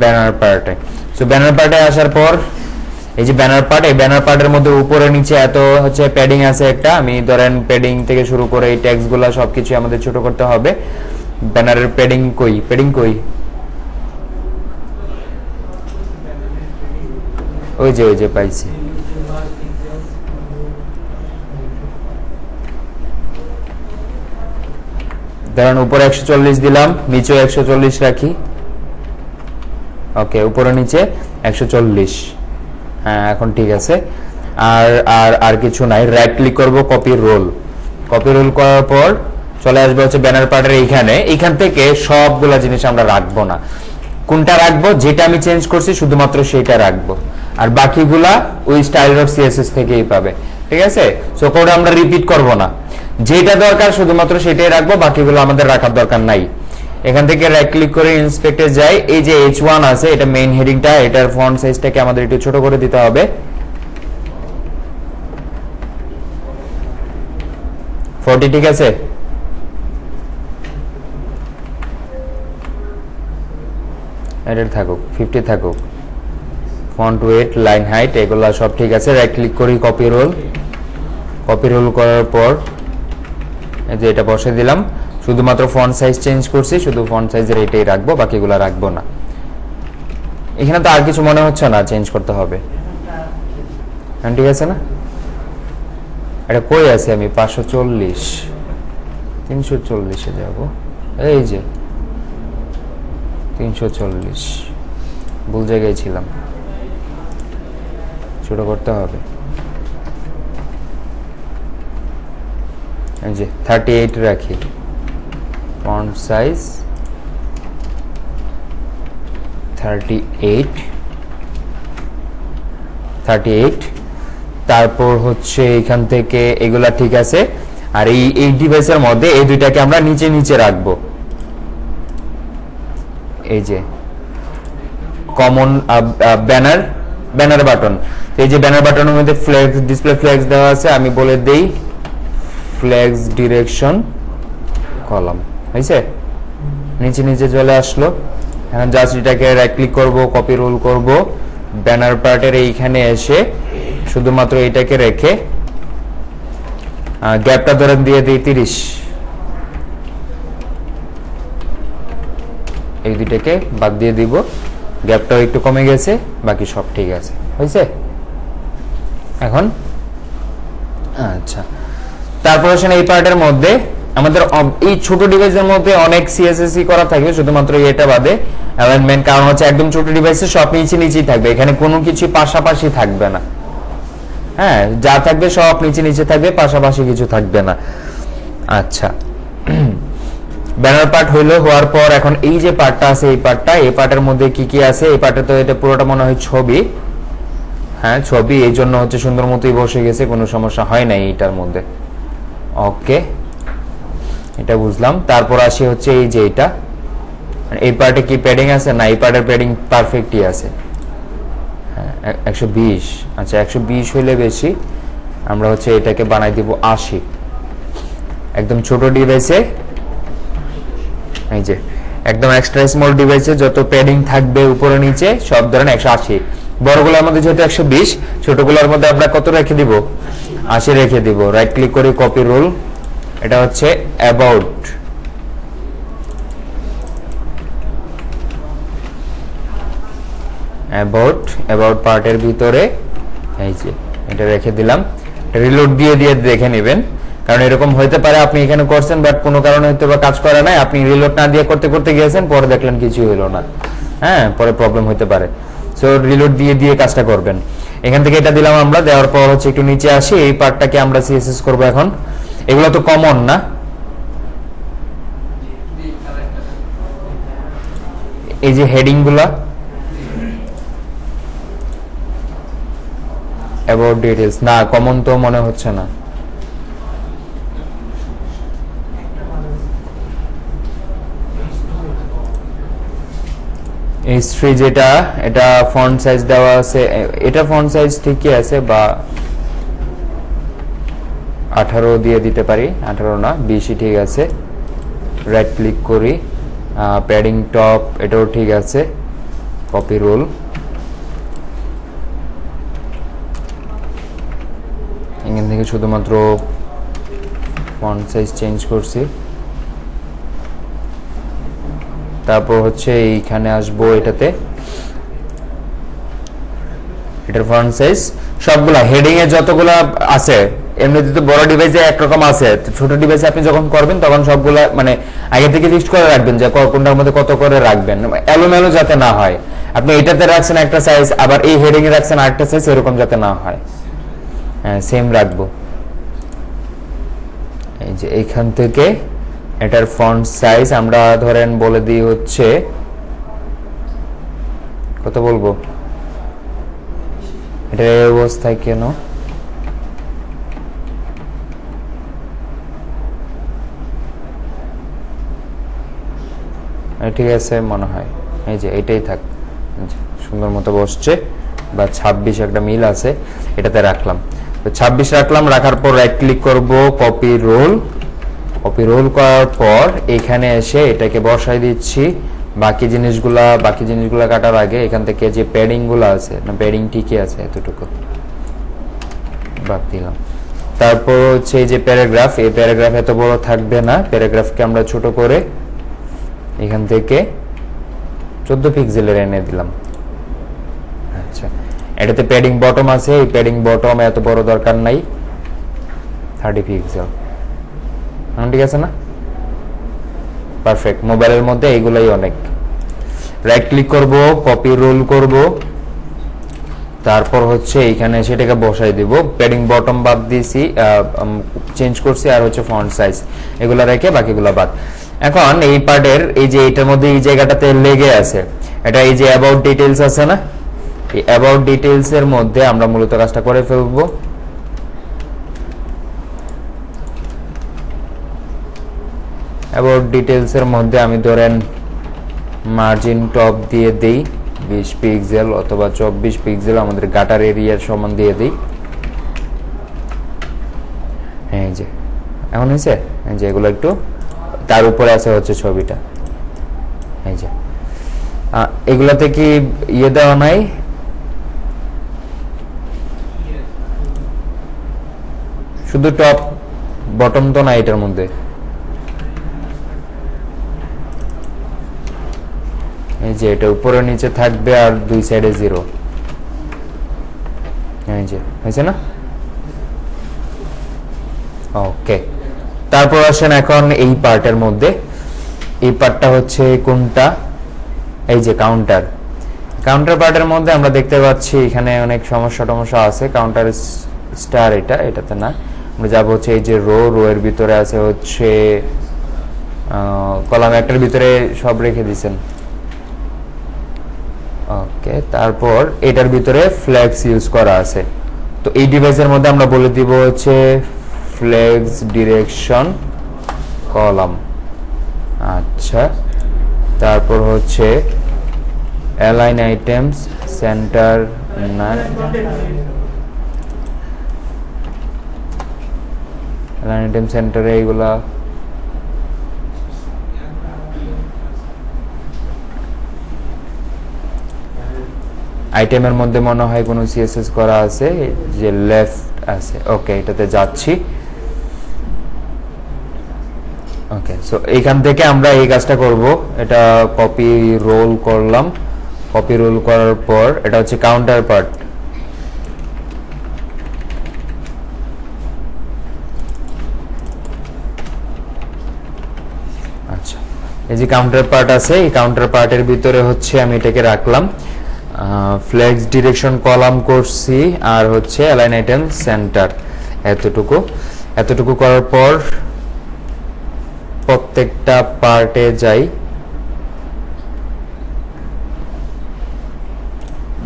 ব্যানার পার্টে। সো ব্যানার পার্টে আসার পর এই যে ব্যানার পার্ট, এই ব্যানার পার্টের মধ্যে উপরে নিচে এত হচ্ছে প্যাডিং আছে একটা। আমি ধরেন প্যাডিং থেকে শুরু করে এই টেক্সটগুলো সবকিছু আমাদের ছোট করতে হবে। ব্যানারের প্যাডিং কই? প্যাডিং কই? ওই যে পাইছি। ধরেন উপরে 140 দিলাম, নিচে 140 রাখি। ওকে, উপরে নিচে 140। হ্যাঁ, এখন ঠিক আছে। আর আর আর কিছু নাই। রাইট ক্লিক করব, কপি রোল। কপি রোল করার পর চলে আসবে হচ্ছে ব্যানার পার্টের এইখান থেকে সবগুলা জিনিস আমরা রাখবো না। কোনটা রাখবো? যেটা আমি চেঞ্জ করছি শুধুমাত্র সেটা রাখবো, আর বাকিগুলা ওই style.css থেকেই পাবে। ঠিক আছে? সো কোড আমরা রিপিট করব না, যেটা দরকার শুধুমাত্র সেটাই রাখবো, বাকিগুলো আমাদের রাখার দরকার নাই। এখান থেকে রাইট ক্লিক করে ইন্সপেক্টে যাই। এই যে H1 আছে, এটা মেইন হেডিংটা, এটার ফন্ট সাইজটাকে আমাদের একটু ছোট করে দিতে হবে। 40, ঠিক আছে? এটা থাকুক, 50 থাকুক। ফন্ট ওয়েট, লাইন হাইট, এগুলা সব ঠিক আছে। রাইট ক্লিক করি, কপি রোল। কপি রোল করার পর এই যে এটা বসে দিলাম। শুধুমাত্র ফন্ট সাইজ চেঞ্জ করছি, শুধু ফন্ট সাইজের এটাই রাখবো, বাকিগুলো রাখবো না। এখানে তো আর কিছু মনে হচ্ছে না চেঞ্জ করতে হবে। ঠিক আছে না? এটা কই আছে? আমি 540 340-এ যাব। এই যে 340, ভুল জায়গায় ছিলাম, ছোট করতে হবে। এই যে 38 রাখি, ফন্ট সাইজ 38। তারপর হচ্ছে এখান থেকে এগুলা ঠিক আছে। আর এই ডিভাইসের মধ্যে এই দুইটাকে আমরা নিচে নিচে রাখবো। এই যে কমন ব্যানার বাটন, এই যে ব্যানার বাটনের মধ্যে ফ্ল্যাগস, ডিসপ্লে ফ্ল্যাগস দেওয়া আছে। আমি বলে দেই ফ্ল্যাগস ডিরেকশন কলাম, হয়েছে? নিচে নিচে চলে আসলো। এখন জাস্ট এটাকে রাইট ক্লিক করব, কপি রোল করব, ব্যানার পার্টের এইখানে এসে শুধুমাত্র এটাকে রেখে গ্যাপটা ধরে দিয়ে দিই 30। এই দুইটাকে বাদ দিয়ে দিব, গ্যাপটাও একটু কমে গেছে, বাকি সব ঠিক আছে, হয়েছে? এখন আচ্ছা, তারপর আসলে এই পার্টের মধ্যে আমাদের এই ছোট ডিভাইসের মধ্যে অনেক সিএসএসই করা থাকবে, শুধুমাত্র এটা বাদে অ্যালাইনমেন্ট। কারণ হচ্ছে একদম ছোট ডিভাইসে সব নিচে নিচেই থাকবে, এখানে কোনো কিছু পাশাপাশি থাকবে না। হ্যাঁ, যা থাকবে সব নিচে নিচে থাকবে, পাশাপাশি কিছু থাকবে না। আচ্ছা, ব্যানার পার্ট হওয়ার পর এখন এই যে পার্টটা আছে, এই পার্টের মধ্যে কি কি আছে? এই পার্টে তো এটা পুরোটা মনে হয় ছবি। হ্যাঁ, ছবি, এই জন্য হচ্ছে সুন্দর মতোই বসে গেছে, কোনো সমস্যা হয় নাই এইটার মধ্যে। ওকে, এটা বুঝলাম। তারপর আসি হচ্ছে এই যে এটা, এই পার্টে কি প্যাডিং আছে? না, এই পার্টের প্যাডিং পারফেক্টই আছে। হ্যাঁ, 120। আচ্ছা, 120 হইলে বেশি, আমরা হচ্ছে এটাকে বানাই দিব 80। একদম ছোট ডিভাইসে, এই যে একদম এক্সট্রা স্মল ডিভাইসে যত প্যাডিং থাকবে উপরে নিচে সব ধরেন 180। বড়গুলোর মধ্যে যেহেতু 120, ছোটগুলোর মধ্যে আমরা কত রেখে দিব? 80 রেখে দিব। রাইট ক্লিক করে কপি রুল, এটা হচ্ছে অ্যাবাউট, অ্যাবাউট পার্টের ভিতরে এই যে এটা রেখে দিলাম। রিলোড দিয়ে দিয়ে দেখে নেবেন, কারণ এরকম হইতে পারে আপনি এখানে করছেন বাট কোনো কারণে হয়তো বা কাজ করে নাই, আপনি রিলোড না দিয়ে করতে করতে গিয়েছেন, পরে দেখলেন কিছুই হলো না, হ্যাঁ, পরে প্রবলেম হতে পারে। সো রিলোড দিয়ে দিয়ে কাজটা করবেন। এখান থেকে এটা দিলাম আমরা, দেওয়ার পর হচ্ছে একটু নিচে আসি, এই পার্টটাকে আমরা সিএসএস করব এখন। এগুলো তো কমন না, এই যে হেডিং গুলা, অ্যাবাউট ডিটেইলস না, কমন তো মনে হচ্ছে না। হিস্ট্রি যেটা, এটা ফন্ট সাইজ দেওয়া আছে, এটা ফন্ট সাইজ ঠিকই আছে, বা 18 দিয়ে দিতে পারি, 18 না 20ই ঠিক আছে। রাইট ক্লিক করি, প্যাডিং টপ, এটাও ঠিক আছে, কপি রুল, এখান থেকে শুধুমাত্র ফন্ট সাইজ চেঞ্জ করছি। তারপর হচ্ছে এইখানে আসবো, এটাতে এটার ফন্ট সাইজ সবগুলা হেডিং এ যতগুলা আছে, এমনিতে তো বড় ডিভাইসে একরকম আছে, ছোট ডিভাইসে আপনি যখন করবেন তখন সবগুলা মানে আগে থেকে লিস্ট করে রাখবেন যে কোনটার মধ্যে কত করে রাখবেন, এলোমেলো যাতে না হয়। আপনি এটাতে রাখছেন একটা সাইজ, আবার এই হেডিং এ রাখছেন আরেকটা সাইজ, এরকম যাতে না হয়, হ্যাঁ সেম রাখবো। এই যে এইখান থেকে এটার ফন্ট সাইজ আমরা ধরেন বলে দিই হচ্ছে, কত বলবো, এটা এই অবস্থায় কেন, ঠিক আছে মনে হয়, এই যে এটাই থাক, সুন্দর মতো বসছে, বা 26 একটা মিল আছে, এটাতে রাখলাম। তো 26 রাখলাম, রাখার পর রাইট ক্লিক করব, কপি রোল, কপি রোল করার পর এখানে এসে এটাকে বসাই দিচ্ছি। বাকি জিনিসগুলা কাটার আগে এখান থেকে যে প্যাডিং গুলো আছে, না প্যাডিং ঠিকই আছে, এতটুকু বাদ দিলাম। তারপর হচ্ছে এই যে প্যারাগ্রাফ, এই প্যারাগ্রাফ এত বড় থাকবে না, প্যারাগ্রাফকে আমরা ছোট করে এখান থেকে 14 পিক্সেলের এনে দিলাম। আচ্ছা, এটাতে প্যাডিং বটম আছে, এই প্যাডিং বটম এত বড় দরকার নাই, 30 পিক্সেল, ঠিক আছে না? পারফেক্ট। মোবাইলের মধ্যে এইগুলাই অনেক। রাইট ক্লিক করব, কপি রোল করব, তারপর হচ্ছে এইখানে সেটাকে বসাই দিব। প্যাডিং বটম বাদ দিয়েছি, চেঞ্জ করছি, আর হচ্ছে ফন্ট সাইজ এগুলো রেখে বাকিগুলো বাদ। এখন এই পার্টের এই যে এটার মধ্যে এই জায়গাটাতে লেগে আছে, এটা এই যে অ্যাবাউট ডিটেইলস আছে না, এই অ্যাবাউট ডিটেইলস এর মধ্যে আমরা মূলত কাজটা করে ফেলবো। অ্যাবাউট ডিটেইলস এর মধ্যে আমি ধরেন মার্জিন টপ দিয়ে দেই 20 পিক্সেল অথবা 24 পিক্সেল, আমাদের গাটার এরিয়ার সমান দিয়ে দেই। এই যে এখন হয়েছে, এই যে এগুলো একটু তার উপরে আছে হচ্ছে ছবিটা, এই যে এগুলাতে কি ইয়ে দেওয়া নাই, শুধু টপ, বটম তো না এটার মধ্যে। এই যে এটা উপরে নিচে থাকবে আর দুই সাইডে 0, এই যে হয়েছে না? ওকে, তারপর আসেন এখন এই পার্টের মধ্যে। এই পার্টটা হচ্ছে কোনটা, এই যে কাউন্টার পার্টের মধ্যে আমরা দেখতে পাচ্ছি এখানে অনেক সমস্যা আছে। কাউন্টার স্টার, এটাতে না, আমরা যাবো হচ্ছে এই যে রো এর ভিতরে আছে হচ্ছে কলাম একটার ভিতরে সব রেখে দিয়েছেন। ওকে, তারপর এটার ভিতরে ফ্ল্যাগস ইউজ করা আছে। তো এই ডিভাইসের মধ্যে আমরা বলে দিব হচ্ছে ফ্ল্যাগস ডিরেকশন কলাম। আচ্ছা, তারপর হচ্ছে অ্যালাইন আইটেমস সেন্টার না, অ্যালাইন আইটেম সেন্টারে এইগুলা আইটেমের মধ্যে মনে হয় কোনো সিএসএস করা আছে, যে লেফট আছে। ওকে, এটাতে যাচ্ছি। ওকে, সো এইখান থেকে আমরা এই কাজটা করব। এটা কপি রোল করলাম। কপি রোল করার পর এটা হচ্ছে কাউন্টার পার্ট। আচ্ছা, এই যে কাউন্টার পার্ট আছে, এই কাউন্টার পার্টের ভিতরে হচ্ছে আমি এটাকে রাখলাম। ফ্লেক্স ডিরেকশন কলাম করছি, আর হচ্ছে অ্যালাইন আইটেম সেন্টার, এতটুকু করার পর প্রত্যেকটা পার্টে যাই,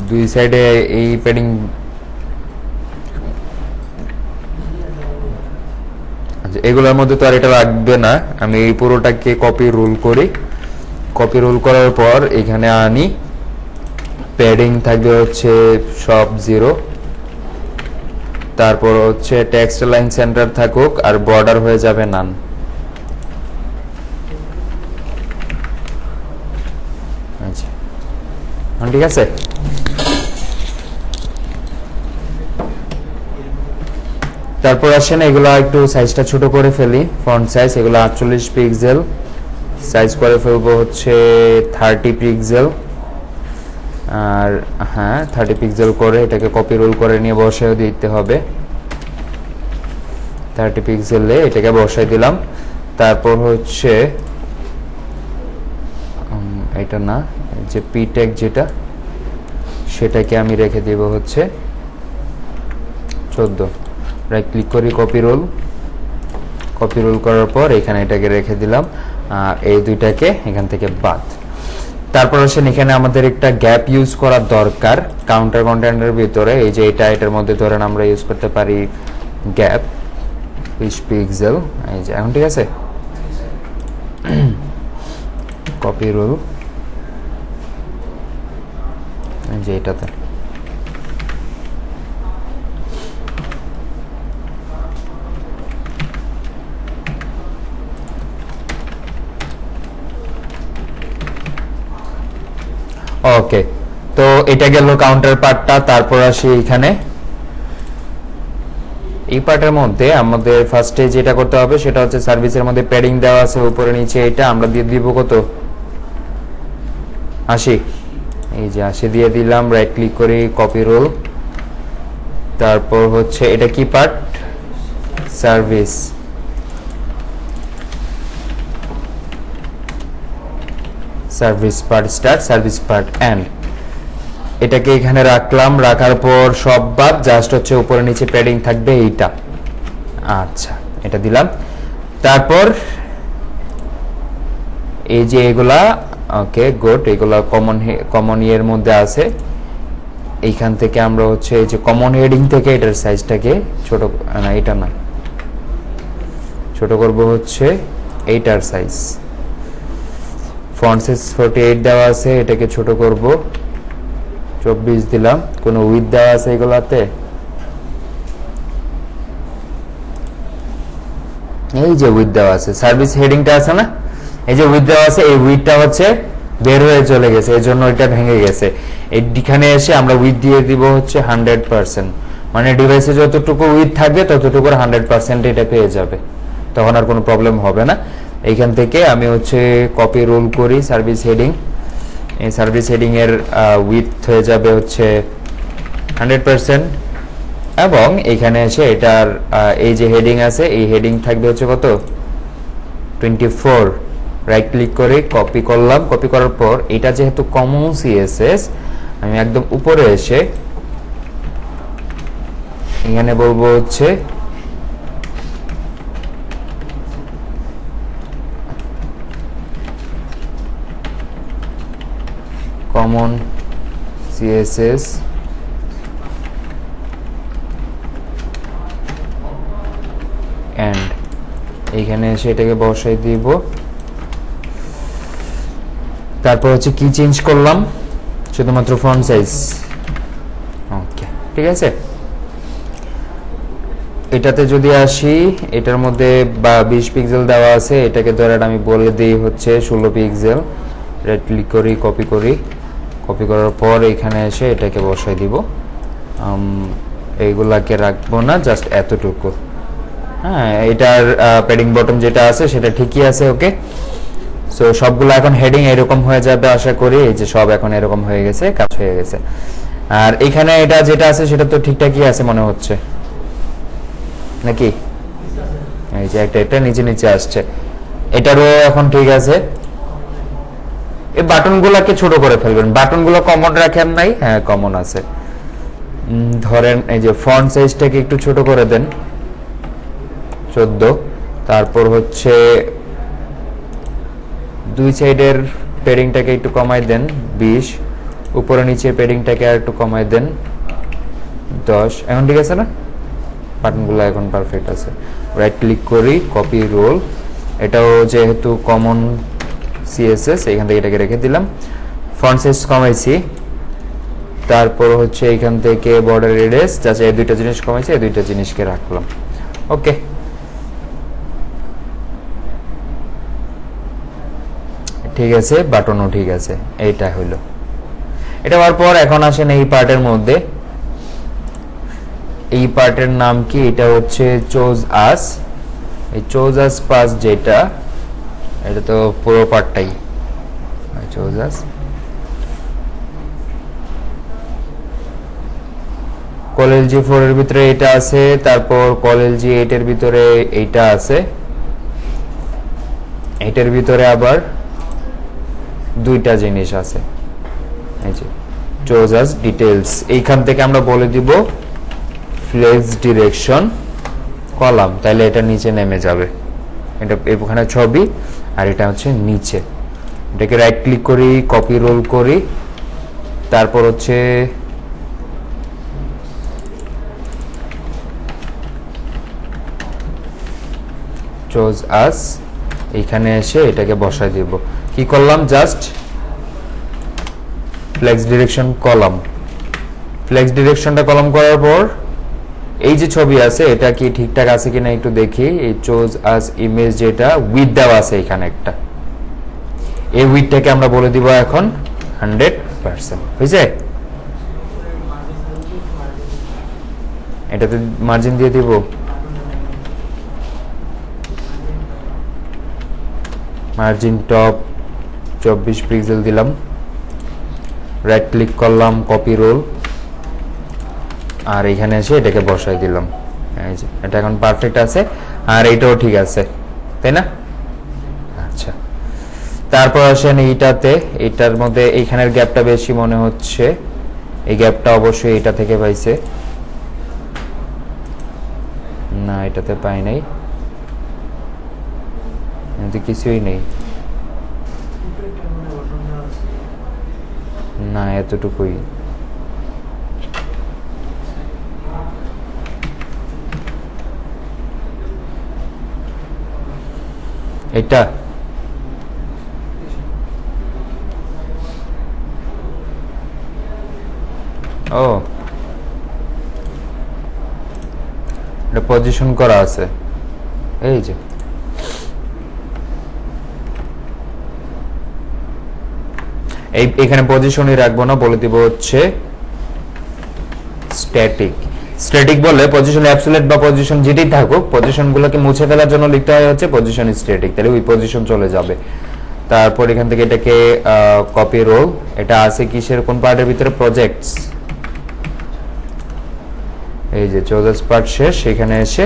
দুই সাইডে এই প্যাডিং। আচ্ছা, এগুলোর মধ্যে তো আর এটা লাগবে না, আমি এই পুরোটাকে কপি রুল করি। কপি রুল করার পর এখানে আনি, প্যাডিং থাকবে হচ্ছে সব 0, তারপর হচ্ছে টেক্সট লাইন সেন্টার থাকুক, আর বর্ডার হয়ে যাবে নান। আচ্ছা, ঠিক আছে। তারপর আসেন এগুলা একটু সাইজটা ছোট করে ফেলি। ফন্ট সাইজ এগুলো 48 পিক্সেল, সাইজ করে ফেলবো হচ্ছে 30 পিক্সেল। আর হ্যাঁ, 30 পিক্সেল করে এটাকে কপি রোল করে নিয়ে বসায় দিতে হবে। 30 পিক্সেলে এটাকে বসাই দিলাম। তারপর হচ্ছে এটা না, যে পি ট্যাগ যেটা, সেটাকে আমি রেখে দেব হচ্ছে 14। রাইট ক্লিক করি, কপি রোল করার পর এখানে এটাকে রেখে দিলাম, এই দুইটাকে এখান থেকে বাদ। তারপর আসেন এখানে আমাদের একটা গ্যাপ ইউজ করার দরকার কাউন্টার কন্টেন্টের ভিতরে। এই যে এটার মধ্যে ধরেন আমরা ইউজ করতে পারি গ্যাপ 20 পিক্সেল। এই যে এখন ঠিক আছে, কপি রোল, এই যে এটাতে। ওকে, তো এটা গেল কাউন্টার পার্টটা। তারপর আসি এখানে এই পার্টের মধ্যে আমাদের ফার্স্টে যেটা করতে হবে সেটা হচ্ছে সার্ভিসের মধ্যে প্যাডিং দেওয়া আছে উপরে নিচে, এটা আমরা দিয়ে দিব কত, 80। এই যে 80 দিয়ে দিলাম। রাইট ক্লিক করি, কপি রোল। তারপর হচ্ছে এটা কি part, service. Service part start, service part end. এটাকে এখানে রাখলাম। রাখার পর সব বাদ, জাস্ট হচ্ছে উপরে নিচে প্যাডিং থাকবে এইটা। আচ্ছা, এটা দিলাম। তারপর এই যে এগুলা, ওকে গুড, এগুলা কমন ইয়ের মধ্যে আছে। এইখান থেকে আমরা হচ্ছে এই যে কমন হেডিং থেকে এটার সাইজটাকে ছোট, না এটা না, ছোট করব হচ্ছে এইটার সাইজ। ফন্ট সাইজ 48 দেওয়া আছে, এটাকে ছোট করব 24 দিলাম। কোনো উইথ দেওয়া আছে এগুলাতে, এই যে উইথ দেওয়া আছে, সার্ভিস হেডিংটা আছে না, এই যে উইথ দেওয়া আছে, এই উইথটা হচ্ছে বের হয়ে চলে গেছে, এই জন্য এটা ভেঙে গেছে। এইখানে এসে আমরা উইথ দিয়ে দিব হচ্ছে 100%, মানে ডিভাইসে যতটুকু উইথ থাকবে ততটুকুর 100% এটা পেয়ে যাবে, তখন আর কোনো প্রবলেম হবে না। এইখান থেকে আমি হচ্ছে কপি রোল করি সার্ভিস হেডিং। এই সার্ভিস হেডিং এর উইথ হয়ে যাবে হচ্ছে 100%, এবং এখানে এসে এটার এই যে হেডিং আছে, এই হেডিং থাকবে হচ্ছে কত, 24। রাইট ক্লিক করে কপি করলাম। কপি করার পর এটা যেহেতু কমন সিএসএস, আমি একদম উপরে এসে এখানে বলবো হচ্ছে কমন সিএসএস এন্ড, এইখানে এসে এটাকে বসাই দিব। তারপর হচ্ছে কি চেঞ্জ করলাম, শুধুমাত্র ফন্ট সাইজ। ওকে, ঠিক আছে। এটাতে যদি আসি, এটার মধ্যে 20 পিক্সেল দেওয়া আছে, এটাকে ধরে আমি বলে দিই হচ্ছে 16 পিক্সেল। রাইট ক্লিক করি, কপি করি, কপি করার পর এখানে এসে এটাকে বসাই দিব। এইগুলাকে রাখবো না, জাস্ট এতটুকু। হ্যাঁ, এটার প্যাডিং বটম যেটা আছে সেটা ঠিকই আছে। ওকে, সো সবগুলো এখন হেডিং এরকম হয়ে যাবে আশা করি। এই যে সব এখন এরকম হয়ে গেছে, কাজ হয়ে গেছে। আর এখানে এটা যেটা আছে সেটা তো ঠিকঠাকই আছে মনে হচ্ছে নাকি? এই যে এটা নিচে নিচে আসছে, এটারও এখন ঠিক আছে। এই বাটনগুলোকে ছোট করে ফেলবেন। বাটনগুলো কমন রাখেন নাই? হ্যাঁ, কমন আছে। ধরেন এই যে ফন্ট সাইজটাকে একটু ছোট করে দেন, 14। তারপর হচ্ছে দুই সাইডের প্যাডিংটাকে একটু কমাই দেন, 20। উপরে নিচে প্যাডিংটাকে আর একটু কমাই দেন, 10। এখন ঠিক আছে না? বাটনগুলো এখন পারফেক্ট আছে। রাইট ক্লিক করি, কপি রোল। এটাও যেহেতু কমন সিএসএস, এখান থেকে এটাকে রেখে দিলাম। ফন্ট সাইজ কমাইছি। তারপর হচ্ছে এখান থেকে বর্ডার রেডিয়াস, যাচ্ছে এই দুইটা জিনিস কমাইছি, এই দুইটা জিনিসকে রাখলাম। ওকে, ঠিক আছে। বাটনও ঠিক আছে। এইটা হইলো। এটা হওয়ার পর এখন আসেন এই পার্টের মধ্যে। এই পার্টের নাম কি? এটা হচ্ছে চোজ আস। এই চোজ আস পাস যেটা, এটা তো পুরো পার্টটাই চোজ আস। কলেজ জি 4 এর ভিতরে এটা আছে, তারপর কলেজ জি 8 এর ভিতরে এইটা আছে, এটার ভিতরে আবার দুইটা জিনিস আছে। এই যে চোজ আস ডিটেইলস, এইখান থেকে আমরা বলে দিব ফ্লেক্স ডিরেকশন কলাম, তাহলে এটা নিচে নেমে যাবে। এটা এখানে ছবি আর এটা হচ্ছে নিচে। এটাকে রাইট ক্লিক করি, কপি রোল করি, তারপর হচ্ছে চোজ আস, এইখানে এসে এটাকে বসাই দিব। কি করলাম? Just flex direction column. Flex ডিরেকশনটা কলাম করার পর এই যে ছবি আছে এটা কি ঠিকঠাক আছে কিনা একটু দেখি। এই চোজ আস ইমেজ যেটা উইথ দেওয়া আছে এখানে একটা, এই উইথটাকে আমরা বলে দিব এখন 100%। বুঝছে? এটাতে মার্জিন দিয়ে দিব। মার্জিন টপ 24 পিক্সেল দিলাম। রাইট ক্লিক করলাম, কপি রোল, আর এখানে এসে এটাকে বসাই দিলাম। এই যে এটা এখন পারফেক্ট আছে, আর এইটাও ঠিক আছে, তাই না? আচ্ছা, তারপর আসেন এইটাতে। এইটার মধ্যে এইখানের গ্যাপটা বেশি মনে হচ্ছে। এই গ্যাপটা অবশ্যই এটা থেকে পাইছে না, এটাতে পাই নাই, এতে কিছুই নেই না, এতটুকুই। এটা ও, এটা পজিশন করা আছে। এই যে এখানে পজিশনই রাখবো না, বলে দিব হচ্ছে স্ট্যাটিক। স্ট্যাটিক বলে পজিশন অ্যাবসলিউট বা পজিশন যেটাই থাকুক, পজিশনগুলোকে মুছে ফেলার জন্য লিখতে হয় হচ্ছে পজিশন স্ট্যাটিক, তাহলে ওই পজিশন চলে যাবে। তারপর এখান থেকে এটাকে কপি রোল। এটা আছে কিসের কোন পার্টের ভিতরে? প্রজেক্টস। এই যে চৌদাস পার্ট শেষ, এখানে এসে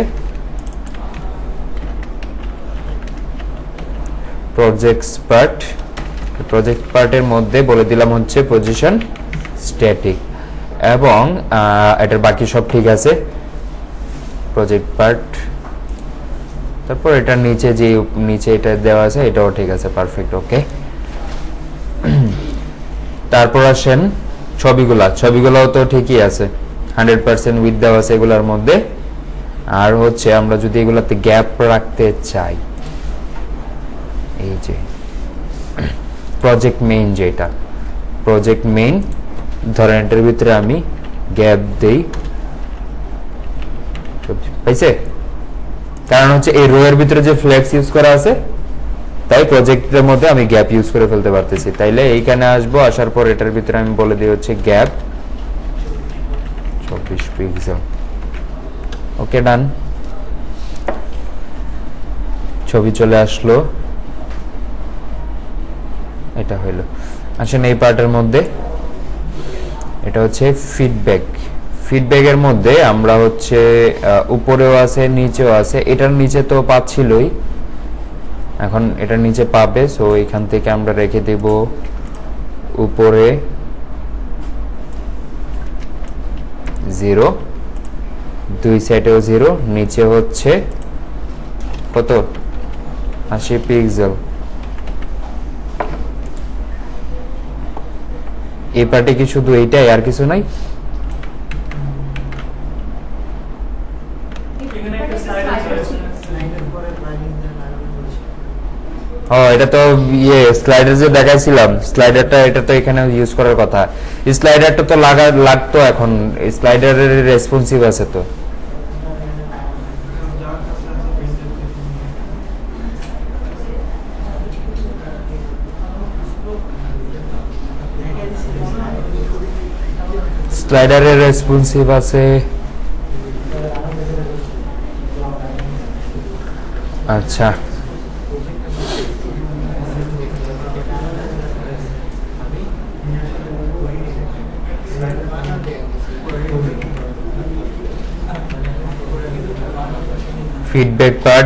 প্রজেক্টস পার্ট, প্রজেক্ট পার্টের মধ্যে বলে দিলাম হচ্ছে পজিশন স্ট্যাটিক, এবং এটার বাকি সব ঠিক আছে। প্রজেক্ট পার্ট, তারপর এটা নিচে যে নিচে এটা দেওয়া আছে এটাও ঠিক আছে, পারফেক্ট। ওকে, তারপর আসেন ছবিগুলাও তো ঠিকই আছে, 100% উইথ দেওয়া আছে এগুলোর মধ্যে। আর হচ্ছে আমরা যদি এগুলাতে গ্যাপ রাখতে চাই, এই যে প্রজেক্ট মেইন, যেটা প্রজেক্ট মেইন, ধরেন এটার ভিতরে আমি গ্যাপ দেই, পাইছে? কারণ হচ্ছে এই রো এর ভিতরে যে ফ্লেক্স ইউজ করা আছে তাই প্রজেক্টের মধ্যে আমি গ্যাপ ইউজ করে ফেলতে পারতেছি। তাইলে এইখানে আসবো, আসার পর এটার ভিতরে আমি বলে দিই হচ্ছে গ্যাপ 24 পিক্সেল। ওকে, ডান। ছবি চলে আসলো, এটা হইলো। আসেন এই পার্টের মধ্যে, এটা হচ্ছে ফিডব্যাক। ফিডব্যাকের মধ্যে আমরা হচ্ছে উপরেও আছে নিচেও আছে। এটার নিচে তো পাচ্ছিলই, এখন এটার নিচে পাবে। সো এখান থেকে আমরা রেখে দেব উপরে 0, দুই সাইডেও 0, নিচে হচ্ছে কত 80 পিক্সেল। এই পার্টে কি শুধু এইটাই, আর কিছু নাই? এটা তো স্লাইডার যে দেখাইছিলাম, স্লাইডারটা এটা তো এখানে ইউজ করার কথা। স্লাইডারটা তো লাগতো, এখন স্লাইডারের রেসপন্সিভ আছে তো। স্লাইডারের রেসপন্সিভ আছে। আচ্ছা,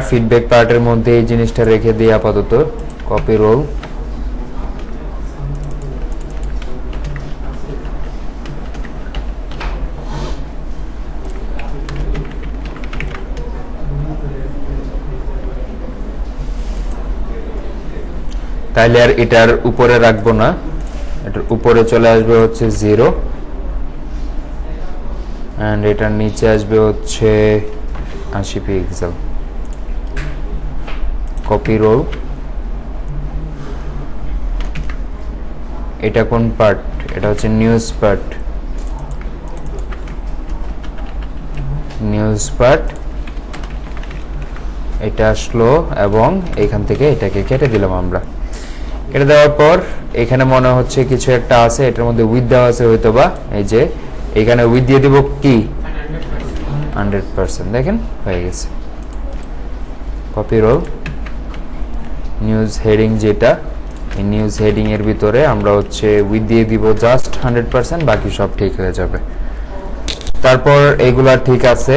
ফিডব্যাক পার্টের মধ্যে এই জিনিসটা রেখে দিই আপাতত। কপি রোল, তাইলে আর এটার উপরে রাখবো না, এটার উপরে চলে আসবে হচ্ছে 0, এন্ড এটার নিচে আসবে হচ্ছে 80 পিক্সেল। কপি রোল, এটা কোন পার্ট? এটা হচ্ছে নিউজ পার্ট। এটা আসলো এবং এখান থেকে এটাকে কেটে দিলাম আমরা। কেটে দেওয়ার পর এখানে মনে হচ্ছে কিছু একটা আছে, এটার মধ্যে উইথ দেওয়া আছে হয়তো বা, এই যে এখানে উইথ দিয়ে দিব কি 100%। দেখেন হয়ে গেছে। কপি রোল, নিউজ হেডিং, যেটা এই নিউজ হেডিং এর ভিতরে আমরা হচ্ছে উইথ দিয়ে দিব জাস্ট 100%, বাকি সব ঠিক হয়ে যাবে। তারপর এগুলা ঠিক আছে,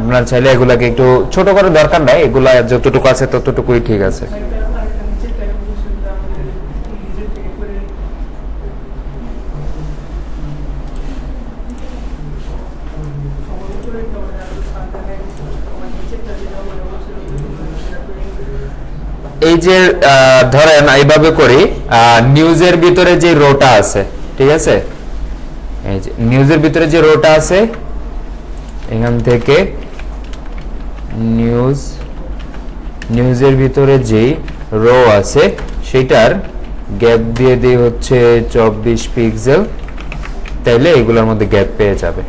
আপনার চাইলে এগুলাকে একটু ছোট করে দরকার নাই, এগুলা যতটুকু আছে ততটুকুই ঠিক আছে। এই যে ধরেন এইভাবে করি, নিউজের ভিতরে যে রোটা আছে, ঠিক আছে, এই যে নিউজের ভিতরে যে রোটা আছে, এখান থেকে নিউজের ভিতরে যে রো আছে সেটার গ্যাপ দিয়ে দিই হচ্ছে 24 পিক্সেল। তাইলে এগুলোর মধ্যে গ্যাপ পেয়ে যাবে।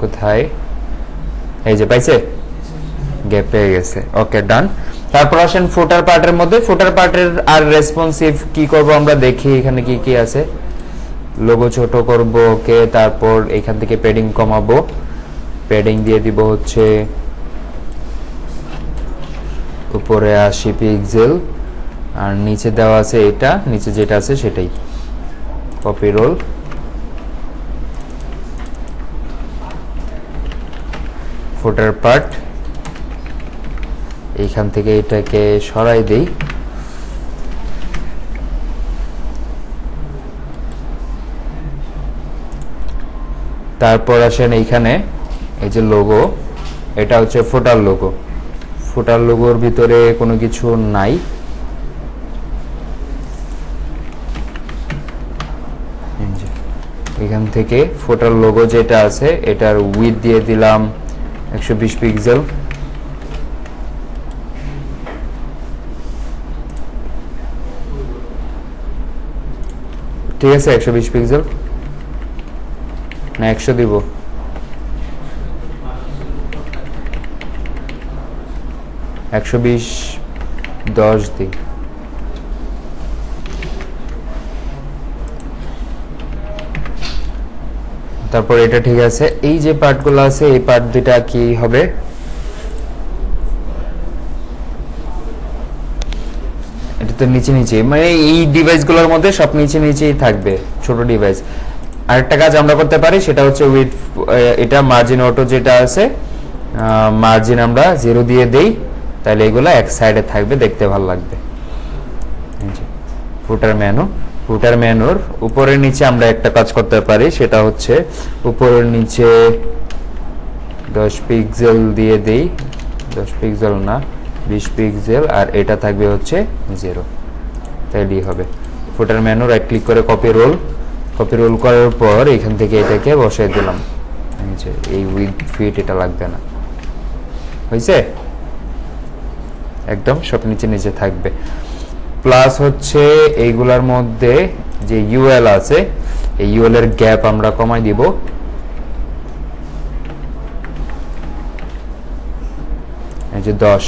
কোথায়? এই যে পাইছে, গ্যাপ পেয়ে গেছে। ওকে, ডান। তারপর আসেন ফুটার পার্টের মধ্যে। ফুটার পার্টের আর রেসপন্সিভ কি করব আমরা দেখি, এখানে কি কি আছে। লোগো ছোট করব, ওকে। তারপর এখান থেকে প্যাডিং কমাবো, প্যাডিং দিয়ে দিব হচ্ছে উপরে 80 পিক্সেল, আর নিচে দেওয়া আছে এটা, নিচে যেটা আছে সেটাই। কপি রোল, ফুটার পার্ট, এইখান থেকে এটাকে সরাই দেই। তারপর আসেন এইখানে এই যে লোগো, এটা হচ্ছে ফুটার লোগো। ফুটার লোগোর ভিতরে কোনো কিছু নাই, এখান থেকে ফুটার লোগো যেটা আছে এটার উইথ দিয়ে দিলাম 120 পিক্সেল। ঠিক আছে, 120 পিক্সেল না 100 দিব? 120 10 দিই। তারপর এটা ঠিক আছে। এই যে পার্টগুলো আছে এই পার্ট দুটা কি হবে, এটা তো নিচে নিচে, মানে এই ডিভাইসগুলোর মধ্যে সব নিচে নিচেই থাকবে, ছোট ডিভাইস। আরেকটা কাজ আমরা করতে পারি, সেটা হচ্ছে উইথ এটা মার্জিন অটো যেটা আছে, মার্জিন আমরা 0 দিয়ে দেই, তাহলে এগুলো এক সাইডে থাকবে, দেখতে ভালো লাগবে। ফুটার মেনুর উপরে নিচে আমরা একটা কাজ করতে পারি, সেটা হচ্ছে উপরের নিচে 10 পিক্সেল দিয়ে দেই, 10 পিক্সেল না 20 পিক্সেল, আর এটা থাকবে হচ্ছে 0, তাইলেই হবে। ফুটার মেনু রাইট ক্লিক করে কপি রোল করার পর এখান থেকে এটাকে বসাই দিলাম, এই উইথ ফিট এটা লাগবে না, হয়েছে? একদম সব নিচে নিচে থাকবে। প্লাস হচ্ছে এইগুলার মধ্যে যে ইউএল আছে, এই ইউএল এর গ্যাপ আমরা কমাই দিব, এই যে 10।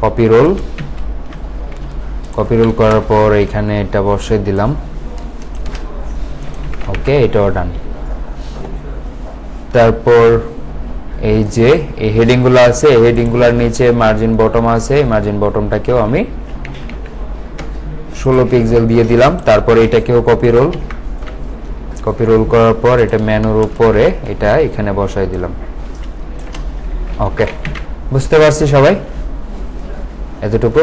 কপি রোল করার পর এখানে এটা বসে দিলাম, ওকে, এটাও ডান। তারপর এই যে এই হেডিং গুলো আছে, এই হেডিং গুলার নিচে মার্জিন বটম আছে, এই মার্জিন বটমটাকেও আমি 16 পিক্সেল দিয়ে দিলাম। তারপর এটাকেও কপি রোল করার পর এটা মেনুর উপরে এটা এখানে বসাই দিলাম, ওকে। বুঝতে পারছি সবাই এতটুকু?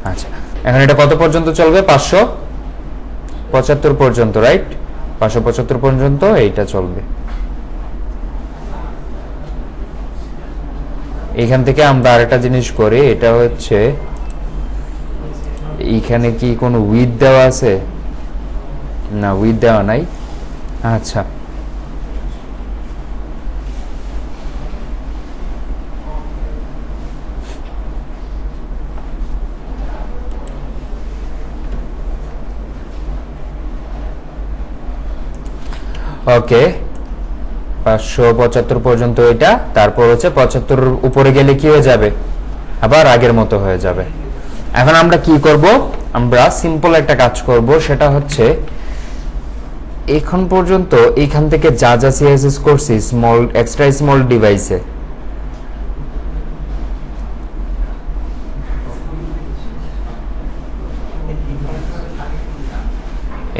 আচ্ছা, এখন এটা কত পর্যন্ত চলবে? 575 পর্যন্ত, রাইট? 575 পর্যন্ত এইটা চলবে। এখান থেকে আমরা আরেকটা জিনিস করি, এটা হচ্ছে এইখানে কি কোনো উইথ দেওয়া আছে? না, উইথ দেওয়া নাই। আচ্ছা, ওকে, 575 পর্যন্ত এটা। তারপর হচ্ছে 75 উপরে গেলে কি হয়ে যাবে? আবার আগের মতো হয়ে যাবে। এখন আমরা কি করব? আমরা সিম্পল একটা কাজ করব, সেটা হচ্ছে এখন পর্যন্ত এখান থেকে যা যা সিএসএস করছি এক্সট্রা স্মল ডিভাইসে,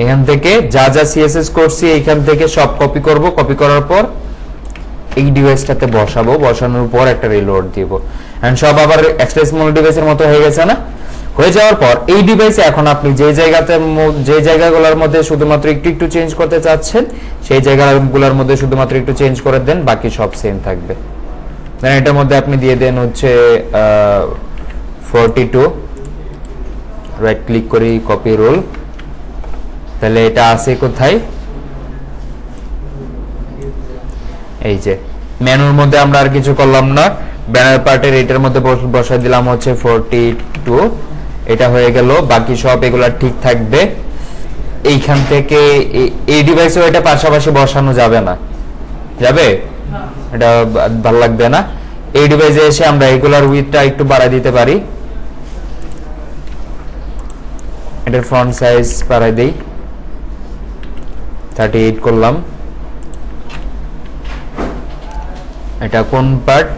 এখান থেকে যা যা সিএসএস করছি এখান থেকে সব কপি করব। কপি করার পর এই ডিভাইসটাতে বসাবো, বসানোর পর একটা রিলোড দিব, এন্ড সব আবার এক্সট্রা স্মল ডিভাইসের মতো হয়ে গেছে না? হয়ে যাওয়ার পর এই ডিভাইসে এখন আপনি যে জায়গাগুলোর মধ্যে শুধুমাত্র একটু চেঞ্জ করতে চাচ্ছেন, সেই জায়গাগুলোর মধ্যে শুধুমাত্র একটু চেঞ্জ করে দেন, বাকি সব সেম থাকবে। দেন এটার মধ্যে আপনি দিয়ে দেন হচ্ছে 42, রাইট ক্লিক করি কপি রোল, তাহলে এটা আছে কোথায়? এই যে মেনুর মধ্যে আমরা আর কিছু করলাম না, ব্যানার পার্টের এটার মধ্যে বসাই দিলাম হচ্ছে 42, এটা হয়ে গেল। বাকি সব এগুলা ঠিক থাকবে। এইখান থেকে এই ডিভাইসেও এটা পাশাপাশি বসানো যাবে না, যাবে? এটা ভালো লাগবে না। এই ডিভাইসে এসে আমরা এগুলার উইথটা একটু বাড়াই দিতে পারি, এটার ফন্ট সাইজ বাড়াই দেই, 38 করলাম। এটা কোন পার্ট?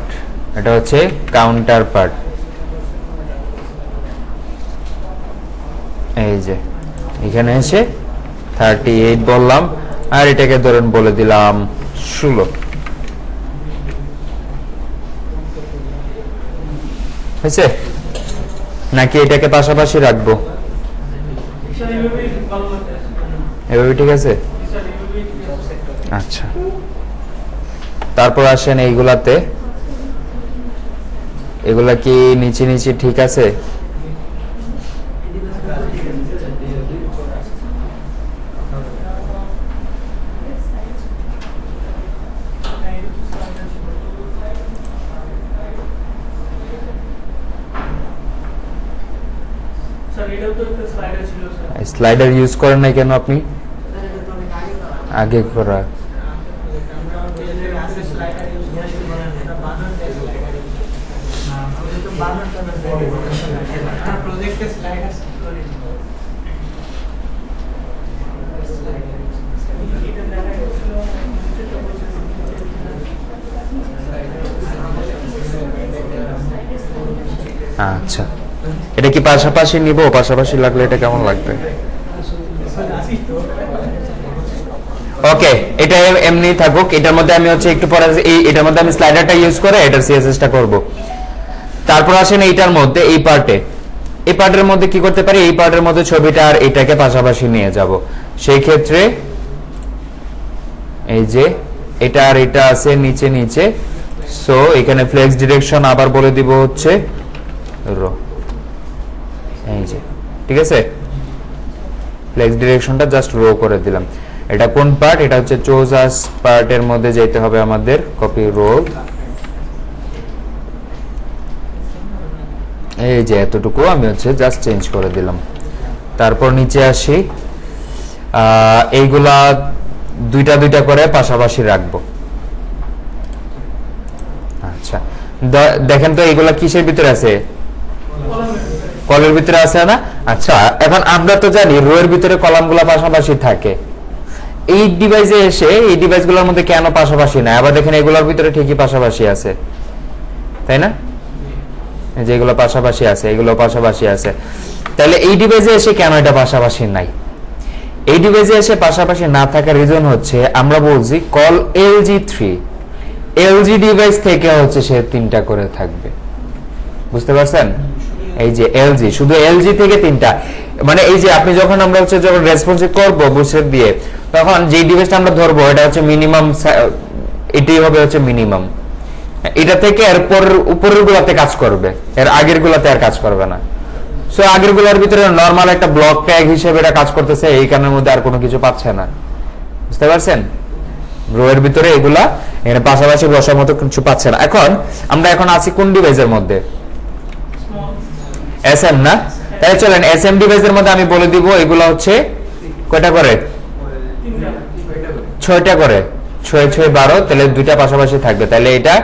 এটা হচ্ছে কাউন্টার পার্ট। এই যে এখানে এসে 38 বললাম, আর এটাকে ধরেন বলে দিলাম 16, হয়েছে? নাকি এটাকে পাশাপাশি রাখবো? এভাবে ঠিক আছে? আচ্ছা, তারপর আসেন এইগুলাতে, এগুলা কি নিচে নিচে ঠিক আছে? স্লাইডার ইউজ করেন নাই কেন আপনি? আগে করা আচ্ছা, এটা কি পাশাপাশি নিব? পাশাপাশি লাগলে এটা কেমন লাগবে? ওকে, এটা এমনি থাকুক। এটার মধ্যে আমি হচ্ছে একটু পরে এটার মধ্যে আমি স্লাইডারটা ইউজ করে এটার সিএসএসটা করব। তারপর আসেন এইটার মধ্যে এই পার্টের মধ্যে কি করতে পারি? এই পার্টের মধ্যে ছবিটা আর এটাকে পাশাপাশি নিয়ে যাব। সেই ক্ষেত্রে এই যে এটা আর এটা আছে নিচে নিচে, সো এখানে ফ্লেক্স ডিরেকশন আবার বলে দিব হচ্ছে রো। এই যে ঠিক আছে, ফ্লেক্স ডিরেকশনটা জাস্ট রো করে দিলাম। এটা কোন পার্ট? এটা হচ্ছে চোজ আস পার্টের মধ্যে যেতে হবে আমাদের। কপি রো, এই যে এতটুকু আমি হচ্ছে জাস্ট চেঞ্জ করে দিলাম। তারপর নিচে আসি, এইগুলা দুইটা দুইটা করে পাশাপাশি রাখবো। আচ্ছা, দেখেন তো এইগুলা কিসের ভিতরে আছে? কলের ভিতরে আছে না? আচ্ছা, এখন আমরা তো জানি রো এর ভিতরে কলামগুলো পাশাপাশি থাকে। এই ডিভাইসে এসে এই ডিভাইসগুলোর মধ্যে কেন পাশাপাশি না? আবার দেখেন এগুলোর ভিতরে ঠিকই পাশাপাশি আছে, তাই না? যেগুলো পাশাপাশি আছে এগুলো পাশাপাশি আছে। তাহলে এই ডিভাইসে এসে কেন এটা পাশাপাশি নাই? এই ডিভাইসে এসে পাশাপাশি না থাকার রিজন হচ্ছে আমরা বলছি কল LG3, এলজি ডিভাইস থেকে হচ্ছে সে 3টা করে থাকবে। বুঝতে পারছেন? এই যে এলজি, শুধু এলজি থেকে 3টা। মানে এই যে আপনি যখন আমরা হচ্ছে যখন রেসপন্সিভ করব বুসেট দিয়ে, তখন যে ডিভাইসটা আমরা ধরবো এটা হচ্ছে মিনিমাম, এটাই হবে হচ্ছে মিনিমাম। এটা থেকে এরপর উপরের গুলাতে কাজ করবে, এর আগের গুলাতে আর কাজ করবে না। সো আগের গুলার ভিতরে নরমাল একটা ব্লক ট্যাগ হিসেবে এটা কাজ করতেছে, এই কারণের মধ্যে আর কোনো কিছু পাচ্ছে না। বুঝতে পারছেন? রো এর ভিতরে এগুলা এখানে পাশাপাশি বসার মতো কিছু পাচ্ছে না। আমরা এখন আছি কোন ডিভাইসের মধ্যে? এসএম না? তাই চলেন এসএম ডিভাইসের মধ্যে আমি বলে দিব এগুলা হচ্ছে কয়টা করে? 6টা করে। 6 6 12, তাহলে 2টা পাশাপাশি থাকবে। তাহলে এটা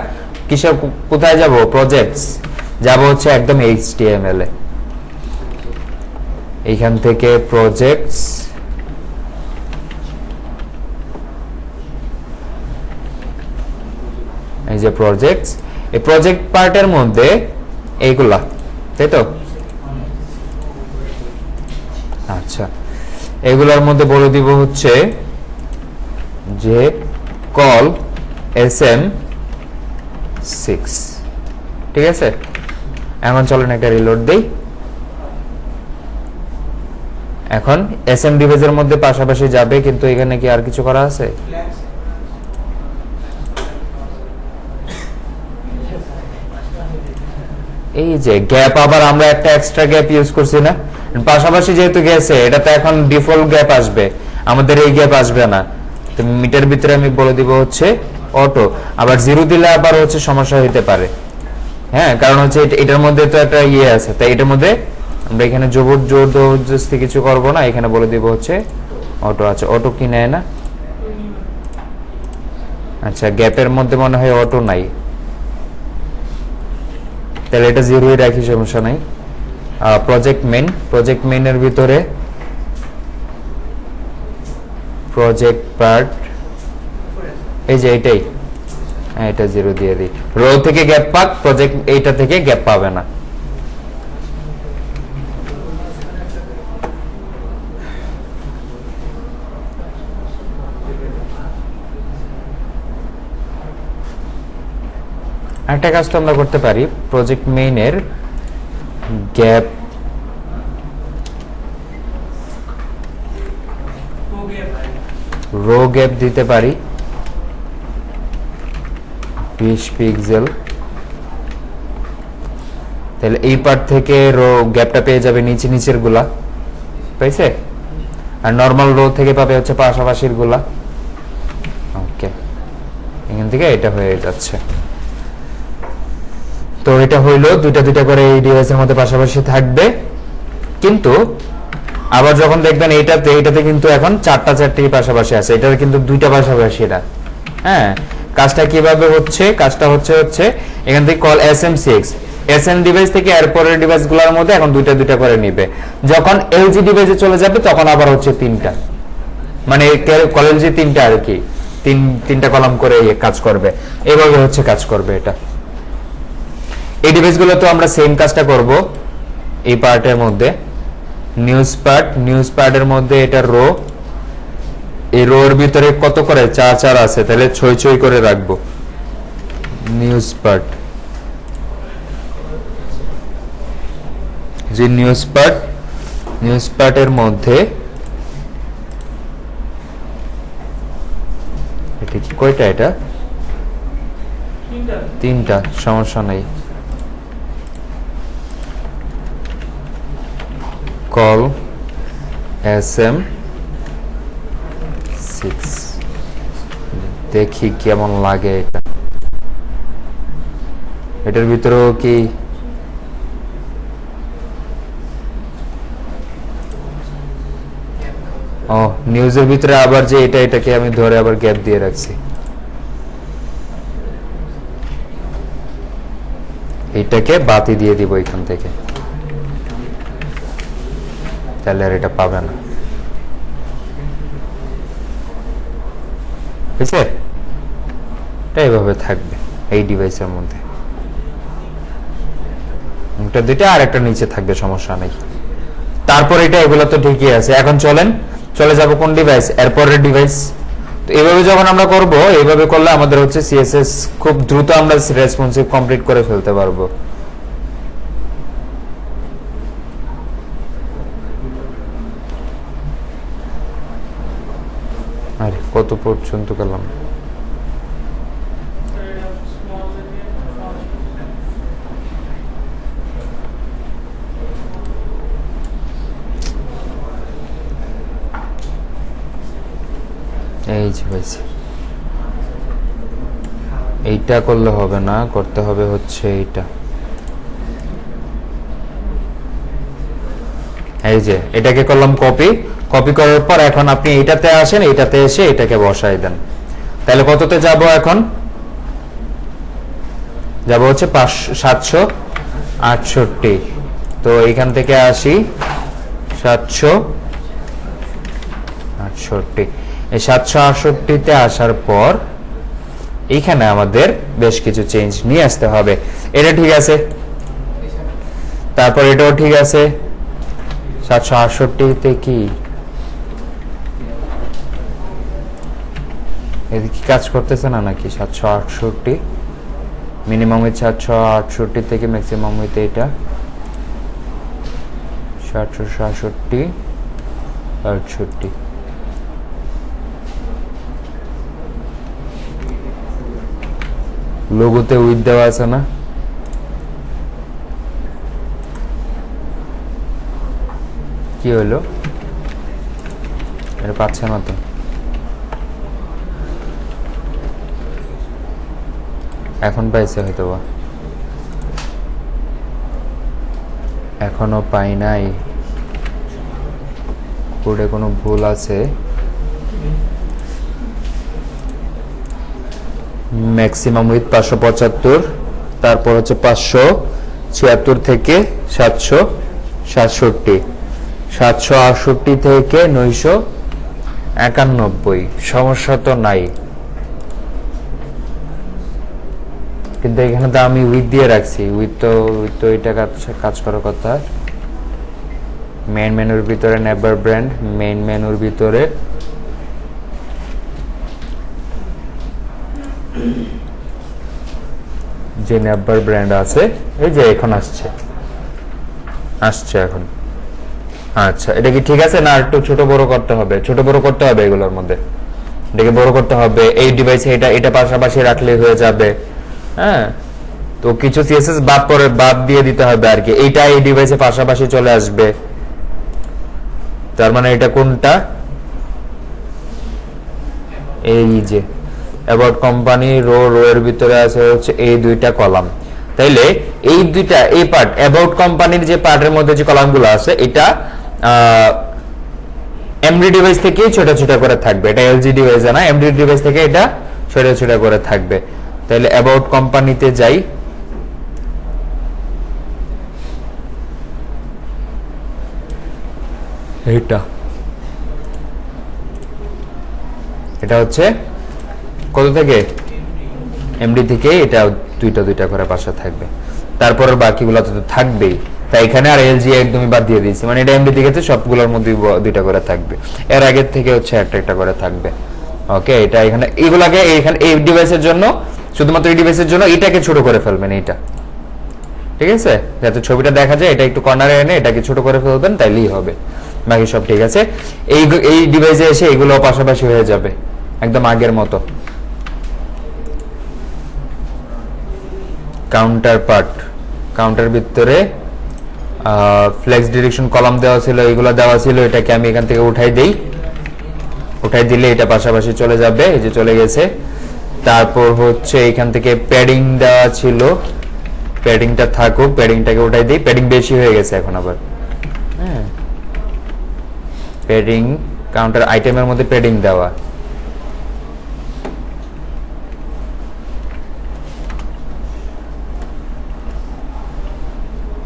কিসের কোথায় যাব? প্রজেক্টস যাব হচ্ছে একদম HTML এ। এইখান থেকে প্রজেক্টস, এই যে প্রজেক্টস, এই প্রজেক্ট পার্টের মধ্যে এইগুলা, তাই তো? আচ্ছা, এগুলোর মধ্যে বলে দিব হচ্ছে যে কল SM6। ঠিক আছে, এখন চলেন একটা রিলোড দেই। এখন SM ডিভাইসের মধ্যে পাশাপাশি যাবে, কিন্তু এখানে কি আর কিছু করা আছে? এই যে গ্যাপ, আবার আমরা একটা এক্সট্রা গ্যাপ ইউজ করছি না? পাশাপাশি যেহেতু গেছে, এটা তো এখন ডিফল্ট গ্যাপ আসবে, আমাদের এই গ্যাপ আসবে না। তো মিটার ভিতরে আমি বলে দিব হচ্ছে অটো। আবার 0 দিলে আবার হচ্ছে সমস্যা হতে পারে, হ্যাঁ, কারণ হচ্ছে এটার মধ্যে তো একটা ইয়ে আছে, তাই এটার মধ্যে আমরা এখানে জবরদস্তি কিছু করব না, এখানে বলে দিব হচ্ছে অটো। আচ্ছা, অটো কি নেয় না? আচ্ছা, গ্যাপের মধ্যে মনে হয় অটো নাই, তাহলে এটা 0ই রাখি, সমস্যা নাই। প্রজেক্ট মেইনের ভিতরে প্রজেক্ট পার্ট, এই যে এটাই, হ্যাঁ, এটা 0 দিয়ে দিই। রো থেকে গ্যাপ পাক, প্রজেক্ট এইটা থেকে গ্যাপ পাবে না। একটা কাজ তো আমরা করতে পারি, প্রজেক্ট মেইনের গ্যাপ রো গ্যাপ দিতে পারি 20 পিক্সেল। তাহলে এই পার্ট থেকে রো গ্যাপটা পেয়ে যাবে নিচের গুলা, পাইছে? আর নরমাল রো থেকে পাবে হচ্ছে পাশাপাশির গুলা। ওকে, এখান থেকে এটা হয়ে যাচ্ছে। তো এটা হইলো দুইটা করে এই ডিভাইসের মধ্যে পাশাপাশি থাকবে, কিন্তু আবার যখন দেখবেন এইটাতে কিন্তু এখন 4টা পাশাপাশি আছে, এটার কিন্তু 2টা পাশাপাশি না। হ্যাঁ, কাজটা কিভাবে হচ্ছে? কাজটা হচ্ছে এখান থেকে কল SM6, এসএন ডিভাইস থেকে এরপরের ডিভাইসগুলোর মধ্যে এখন দুইটা দুইটা করে নিবে। যখন এলজি ডিভাইসে চলে যাবে তখন আবার হচ্ছে তিনটা, মানে কলেজে তিনটা আর কি, তিনটা কলাম করে কাজ করবে, এইভাবে হচ্ছে কাজ করবে এটা। এই ডিভাইসগুলো তো আমরা সেম কাজটা করব এই পার্টের মধ্যে। নিউজ পার্টের মধ্যে এটা রো, এই রোর ভিতরে কত করে 4 4 আছে, তাহলে 6 6 করে রাখবো। নিউজ পার্টের মধ্যে এটা কি কয়টা, এটা তিনটা, সমস্যা নাই। কল SM6 দেখি কেমন লাগে এটা। এটার ভিতরেও কি নিউজের ভিতরে আবার যে এটাকে আমি ধরে আবার গ্যাপ দিয়ে রাখছি, এটাকে বাতি দিয়ে দিব এখান থেকে, তাহলে আর এটা পাবে না। বুঝছে? এটা এইভাবে থাকবে এই ডিভাইসের মধ্যে, একটা দুইটা আর একটা নিচে থাকবে, সমস্যা নেই। তারপর এটা এগুলো তো ঠিকই আছে। এখন চলে যাব কোন ডিভাইস, এরপরের ডিভাইস। তো এইভাবে যখন আমরা করব, এইভাবে করলে আমাদের হচ্ছে সিএসএস খুব দ্রুত আমরা রেসপন্সিভ কমপ্লিট করে ফেলতে পারবো। আরে কত পর্যন্ত গেলাম? এই যে হয়েছে, এইটা করলে হবে না, করতে হবে হচ্ছে এইটা। এই যে এটাকে করলাম কপি করার পর এখন আপনি এইটাতে আসেন, এইটাতে এসে এটাকে বসাই দেন। তাহলে কততে যাব? এখন যাব হচ্ছে 768। তো এইখান থেকে আসি 768। এই 768তে আসার পর এইখানে আমাদের বেশ কিছু চেঞ্জ নিয়ে আসতে হবে। এটা ঠিক আছে, তারপর এটাও ঠিক আছে। 768তে কি এদিকে কাজ করতেছে না নাকি? 768 মিনিমাম হচ্ছে 768 থেকে ম্যাক্সিমাম হইতে এটা 767 68। লোগোতে উইথ দেওয়া আছে না? কি হলো? এটা পাচ্ছে না তো। এখন পাইছে হয়তো বা, এখনো পাই নাই। কোডে কোনো ভুল আছে। ম্যাক্সিমাম উইথ 575, তারপর হচ্ছে 576 থেকে 767, 768 থেকে 991। সমস্যা তো নাই, কিন্তু এখানে তো আমি উইথ দিয়ে রাখছি। উইথ তো এটা কাজ করার কথা। মেইন মেনুর ভিতরে নেভার ব্র্যান্ড, মেইন মেনুর ভিতরে যে নেভার ব্র্যান্ড আছে, এই যে এখন আসছে এখন। আচ্ছা, এটা কি ঠিক আছে না একটু ছোট বড় করতে হবে? ছোট বড় করতে হবে এগুলোর মধ্যে, এটাকে বড় করতে হবে। এই ডিভাইসে এটা পাশাপাশি রাখলে হয়ে যাবে। হ্যাঁ, তো কিছু সিএসএস বাদ দিয়ে দিতে হবে আর কি। এইটা এই ডিভাইসে পাশাপাশি চলে আসবে, তার মানে এটা কোনটা? এই যে অ্যাবাউট কোম্পানি রো এর ভিতরে আছে হচ্ছে এই দুইটা কলাম। তাইলে এই দুইটা, এই পার্ট অ্যাবাউট কোম্পানির যে পার্টের মধ্যে যে কলামগুলো আছে, এটা এমডি ডিভাইস থেকেই ছোট ছোট করে থাকবে। এটা এলজি ডিভাইস না, এমডি ডিভাইস থেকে এটা ছোট ছোট করে থাকবে। তাহলে অ্যাবাউট কোম্পানিতে যাই, এটা এটা হচ্ছে কত থেকে এমডি থেকে এটা দুইটা করে পাশে থাকবে, তারপর বাকিগুলো তো থাকবেই, তাই এখানে আর এলজি একদমই বাদ দিয়ে দিয়েছি, মানে এটা এমডি থেকে সবগুলোর মধ্যে দুইটা করে থাকবে, এর আগের থেকে হচ্ছে একটা করে থাকবে। ওকে, এটা এখানে এইগুলাকে এখানে এই ডিভাইসের জন্য, শুধুমাত্র এই ডিভাইসের জন্য এটাকে ছোট করে ফেলবেন, এইটা ঠিক আছে, যাতে ছবিটা দেখা যায়, এটা একটু কর্নারে এনে এটাকে ছোট করে ফেলবেন, তাইলেই হবে, বাকি সব ঠিক আছে। এই ডিভাইসে এসে এগুলো পাশাপাশি হয়ে যাবে একদম আগের মতো। কাউন্টার পার্ট, কাউন্টার ভিতরে ফ্লেক্স ডিরেকশন কলাম দেওয়া ছিল, এইগুলো দেওয়া ছিল, এটাকে আমি এখান থেকে উঠাই দেই, উঠাই দিলে এটা পাশাপাশি চলে যাবে, এই যে চলে গেছে। তারপর হচ্ছে এখান থেকে প্যাডিং দেওয়া ছিল, প্যাডিংটা থাকুক, প্যাডিংটাকে উঠাই দিই, প্যাডিং বেশি হয়ে গেছে এখন আবার, হ্যাঁ প্যাডিং কাউন্টার আইটেমের মধ্যে প্যাডিং দেওয়া,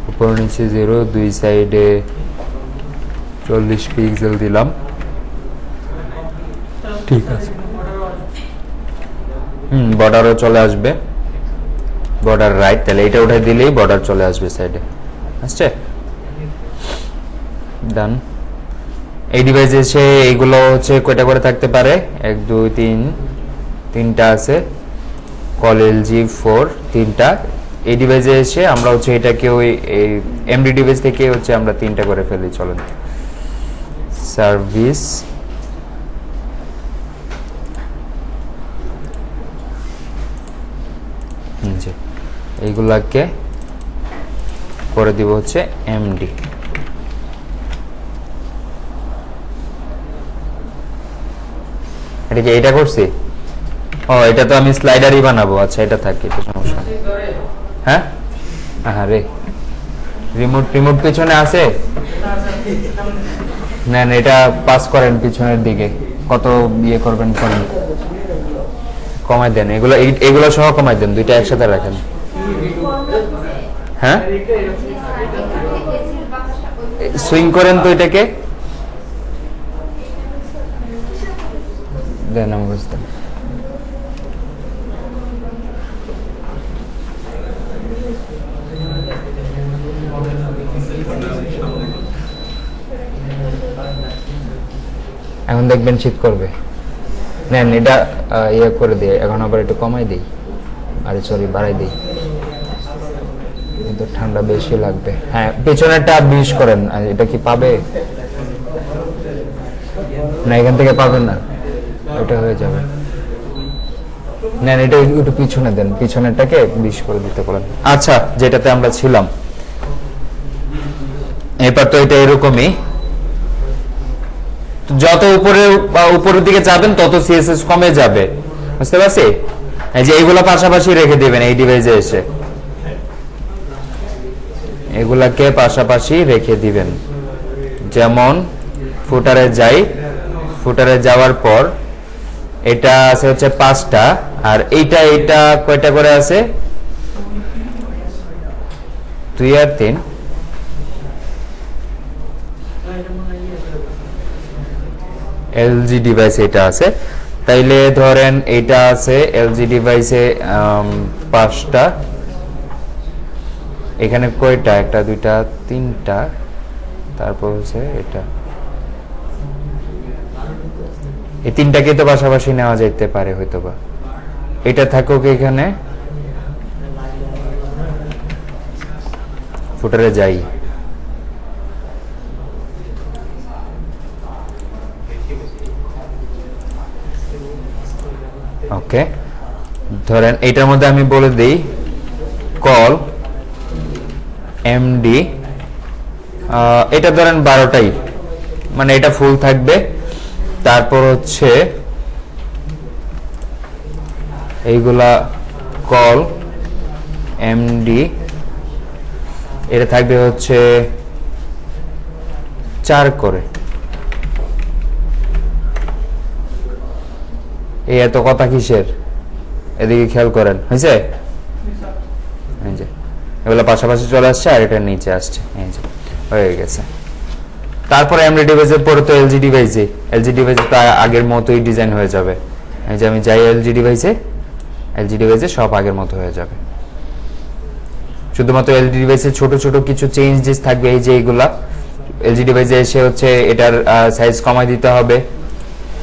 উপর নিচে 0, দুই সাইডে 40 পিক্সেল দিলাম, ঠিক আছে। বর্ডারও চলে আসবে, বর্ডার রাইট, তাহলে এটা উঠাই দিলেই বর্ডার চলে আসবে সাইডে, আসছে, ডান। এই ডিভাইসে এসে এইগুলো হচ্ছে কয়টা করে থাকতে পারে, 1 2 3, তিনটা আছে, কল এলজি 4, তিনটা। এই ডিভাইসে এসে আমরা হচ্ছে এটাকে ওই এমডি ডিভাইস থেকে হচ্ছে আমরা তিনটা করে ফেলি, চলেন। সার্ভিস, এইগুলাকে করে দিব হচ্ছে এমডি। এটা কি এটা করছি? ও এটা তো আমি স্লাইডারই বানাবো, আচ্ছা এটা থাকে, এটা সমস্যা। হ্যাঁ হ্যাঁ রে, রিমোট পিছনে আছে, নেন এটা পাস করেন পিছনের দিকে, কত ইয়ে করবেন করেন, কমাই দেন, এগুলো সহ কমাই দেন, দুইটা একসাথে রাখেন। হ্যাঁ সুইং করেন তো এটাকে, দেন আমি বুঝতাম। এখন দেখবেন শীত করবে, নেন এটা ইয়ে করে দিয়ে, এখন আবার একটু কমাই দিই, আরে সরি বাড়াই দিই, কিন্তু ঠান্ডা বেশি লাগবে। হ্যাঁ পেছনেরটা 20 করেন, এটা কি পাবে না, এখান থেকে পাবেন না, এটা হয়ে যাবে, নেন এটা একটু পিছনে দেন, পিছনেরটাকে 20 করে দিতে বলেন। আচ্ছা যেটাতে আমরা ছিলাম, এবার তো এটা এরকমই, যত উপরের দিকে যাবেন তত সিএসএস কমে যাবে, বুঝতে পারছি? এই যে এইগুলা পাশাপাশি রেখে দিবেন, এই ডিভাইসে এসে এগুলাকে পাশাপাশি রেখে দিবেন, যেমন ফুটারে যাই, ফুটারে যাওয়ার পর এটা আছে হচ্ছে 5টা, আর এইটা কয়টা করে আছে, 2 আর 3, এলজি ডিভাইসে এটা আছে, তাইলে ধরেন এটা আছে এলজি ডিভাইসে 5টা, এখানে কয়টা, 1 2 3টা, তারপর হচ্ছে এটা, এই তিনটাকে তো পাশাপাশি নেওয়া যাইতে পারে হয়তোবা, এটা থাকুক এখানে, ফুটারে যাই, ওকে ধরেন এইটার মধ্যে আমি বলে দিই কল এমডি, এটা ধরেন 12টাই, মানে এটা ফুল থাকবে, তারপর হচ্ছে এইগুলা কল এমডি, এটা থাকবে হচ্ছে 4 করে, এই এত কথা কিসের, এদিকে খেয়াল করেন, হয়েছে, এই যে এগুলো পাশাপাশি চলে আসছে, আর এটা নিচে আসছে, এই যে হয়ে গেছে। তারপরে এমডি ডিভাইসের পরে তো এলজি ডিভাইসে তো আগের মতোই ডিজাইন হয়ে যাবে। এই যে আমি যাই এলজি ডিভাইসে সব আগের মতো হয়ে যাবে। শুধুমাত্র এলজি ডিভাইসে ছোট ছোট কিছু চেঞ্জেস থাকবে, এই যে এইগুলা এলজি ডিভাইসে এসে হচ্ছে এটার সাইজ কমাই দিতে হবে।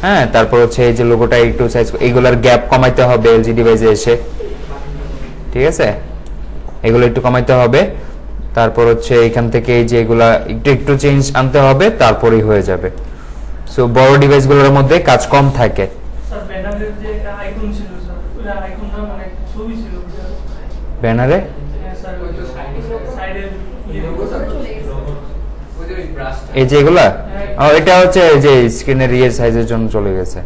হ্যাঁ, তারপর হচ্ছে এই যে লোগোটা একটু সাইজ, এইগুলার গ্যাপ কমাইতে হবে এলজি ডিভাইসে এসে, ঠিক আছে, এগুলো একটু কমাইতে হবে। তারপর হচ্ছে এখান থেকে এই যে এগুলা একটু একটু চেঞ্জ আনতে হবে, তারপরেই হয়ে যাবে। সো বড় ডিভাইসগুলোর মধ্যে কাজ কম থাকে। স্যার ব্যানারের যে আইকন ছিল স্যার, ওই আইকনটা মানে ছবি ছিল ব্যানারে, হ্যাঁ স্যার, ওই তো সাইডের এই যে এগুলা এটা হচ্ছে যে স্ক্রিনের ইয়ে সাইজের জন্য চলে গেছে।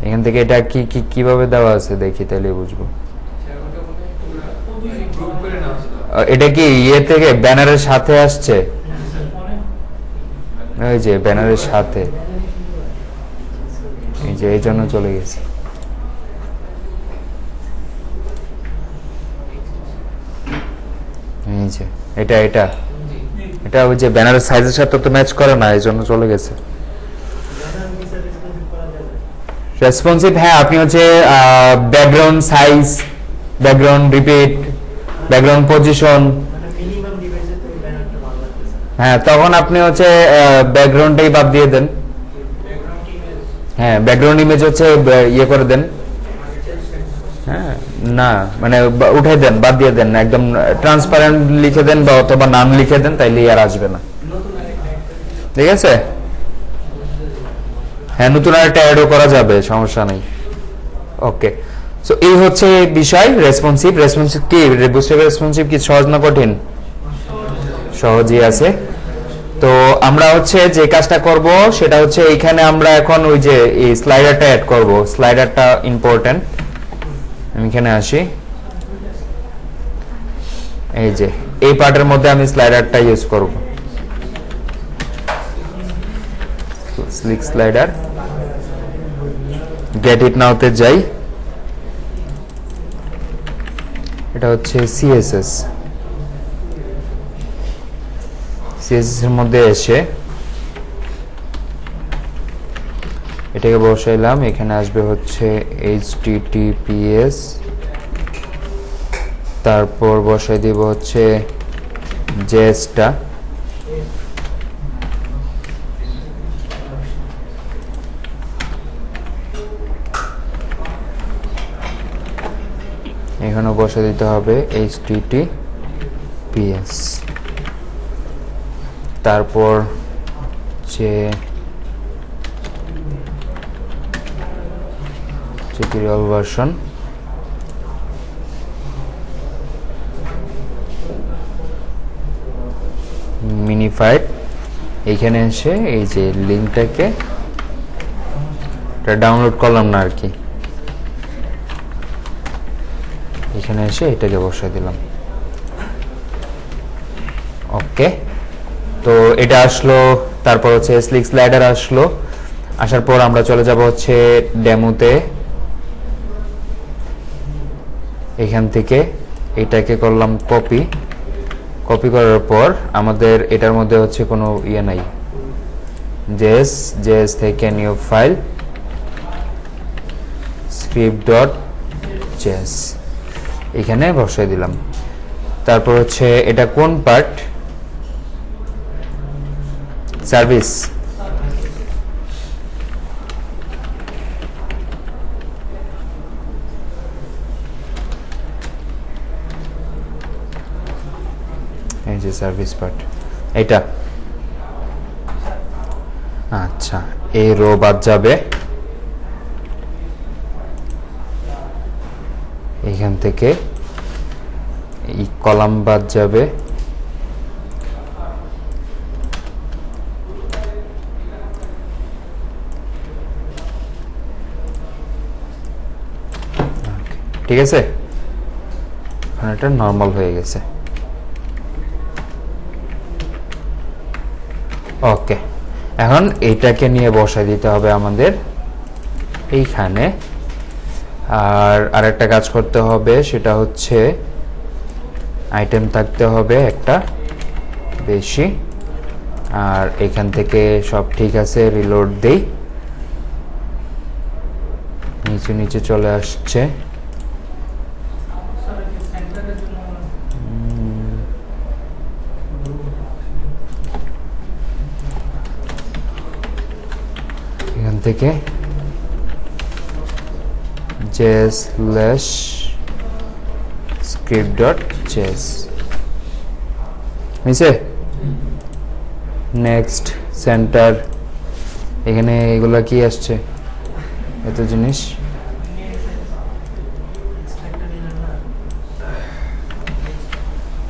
এখান থেকে এটা কি কিভাবে দেওয়া আছে দেখি, তাহলে বুঝবো। এটা কি ইয়ে থেকে ব্যানারের সাথে আসছে, ওই যে ব্যানারের সাথে, এই যে এই জন্য চলে গেছে। এই যে এটা এটা এটা ওই যে ব্যানারের সাইজের সাথে তো ম্যাচ করে না, এই জন্য চলে গেছে। রেসপন্সিভ, হ্যাঁ, আপনি হচ্ছে background size, background repeat, background position, হ্যাঁ, তখন আপনি হচ্ছে ব্যাকগ্রাউন্ডটাই বাদ দিয়ে দেন। হ্যাঁ, ব্যাকগ্রাউন্ড ইমেজ হচ্ছে ইয়ে করে দেন। হ্যাঁ, না মানে উঠে দেন, বাদ দিয়ে দেন, একদম ট্রান্সপারেন্ট লিখে দেন বা অথবা নাম লিখে দেন, তাইলে আর আসবে না। ঠিক আছে, হ্যাঁ, নতুন আরেকটা অ্যাডও করা যাবে, সমস্যা নেই। ওকে, সো এই হচ্ছে বিষয় রেসপন্সিভ। কি রেসপন্সিভ কি সহজ না কঠিন? সহজই আছে। তো আমরা হচ্ছে যে কাজটা করব সেটা হচ্ছে এইখানে আমরা এখন ওই যে এই স্লাইডারটা অ্যাড করব। স্লাইডারটা ইম্পর্টেন্ট। আমি এখানে আসি, এই যে এই পার্টের মধ্যে আমি স্লাইডারটা ইউজ করব, স্লিক স্লাইডার। গেট ইট নাওতে যাই, এটা হচ্ছে সিএসএস এর মধ্যে এসে এটাকে বসাইলাম। এখানে আসবে হচ্ছে HTTPS, তারপর বসাই দিব হচ্ছে জেসটা, এখানে বসে দিতে হবে HTTPS, তারপর যে টিউটোরিয়াল ভার্সন, মিনিফাইড। এইখানে এসে এই যে লিঙ্কটাকে ডাউনলোড করলাম না আর কি, এখানে এসে এটাকে বসাই দিলাম। ওকে, তো এটা আসলো। তারপর হচ্ছে স্লিক স্লাইডার আসলো। আসার পর আমরা চলে যাব হচ্ছে ডেমোতে। এখান থেকে এটাকে করলাম কপি করার পর আমাদের এটার মধ্যে হচ্ছে কোনো ইয়ে নাই, জেএস থেকে নিউ ফাইল script.js এখানে বসাই দিলাম। তারপর হচ্ছে এটা কোন পার্ট, সার্ভিস, এই যে সার্ভিস পার্ট এটা। আচ্ছা, এই রো বাদ যাবে, এখান থেকে এই কলাম বাদ যাবে, ঠিক আছে, এটা নরমাল হয়ে গেছে। ওকে, এখন এইটাকে নিয়ে বসাই দিতে হবে আমাদের এইখানে। আর আরেকটা কাজ করতে হবে, সেটা হচ্ছে আইটেম থাকতে হবে একটা বেশি, আর এখান থেকে সব ঠিক আছে, রিলোড দেই, নিচে নিচে চলে আসছে। স্যার এই সেন্টারের জন্য এখান থেকে j/script.js নিচে নেক্সট সেন্টার, এখানে এগুলা কি আসছে এত জিনিস,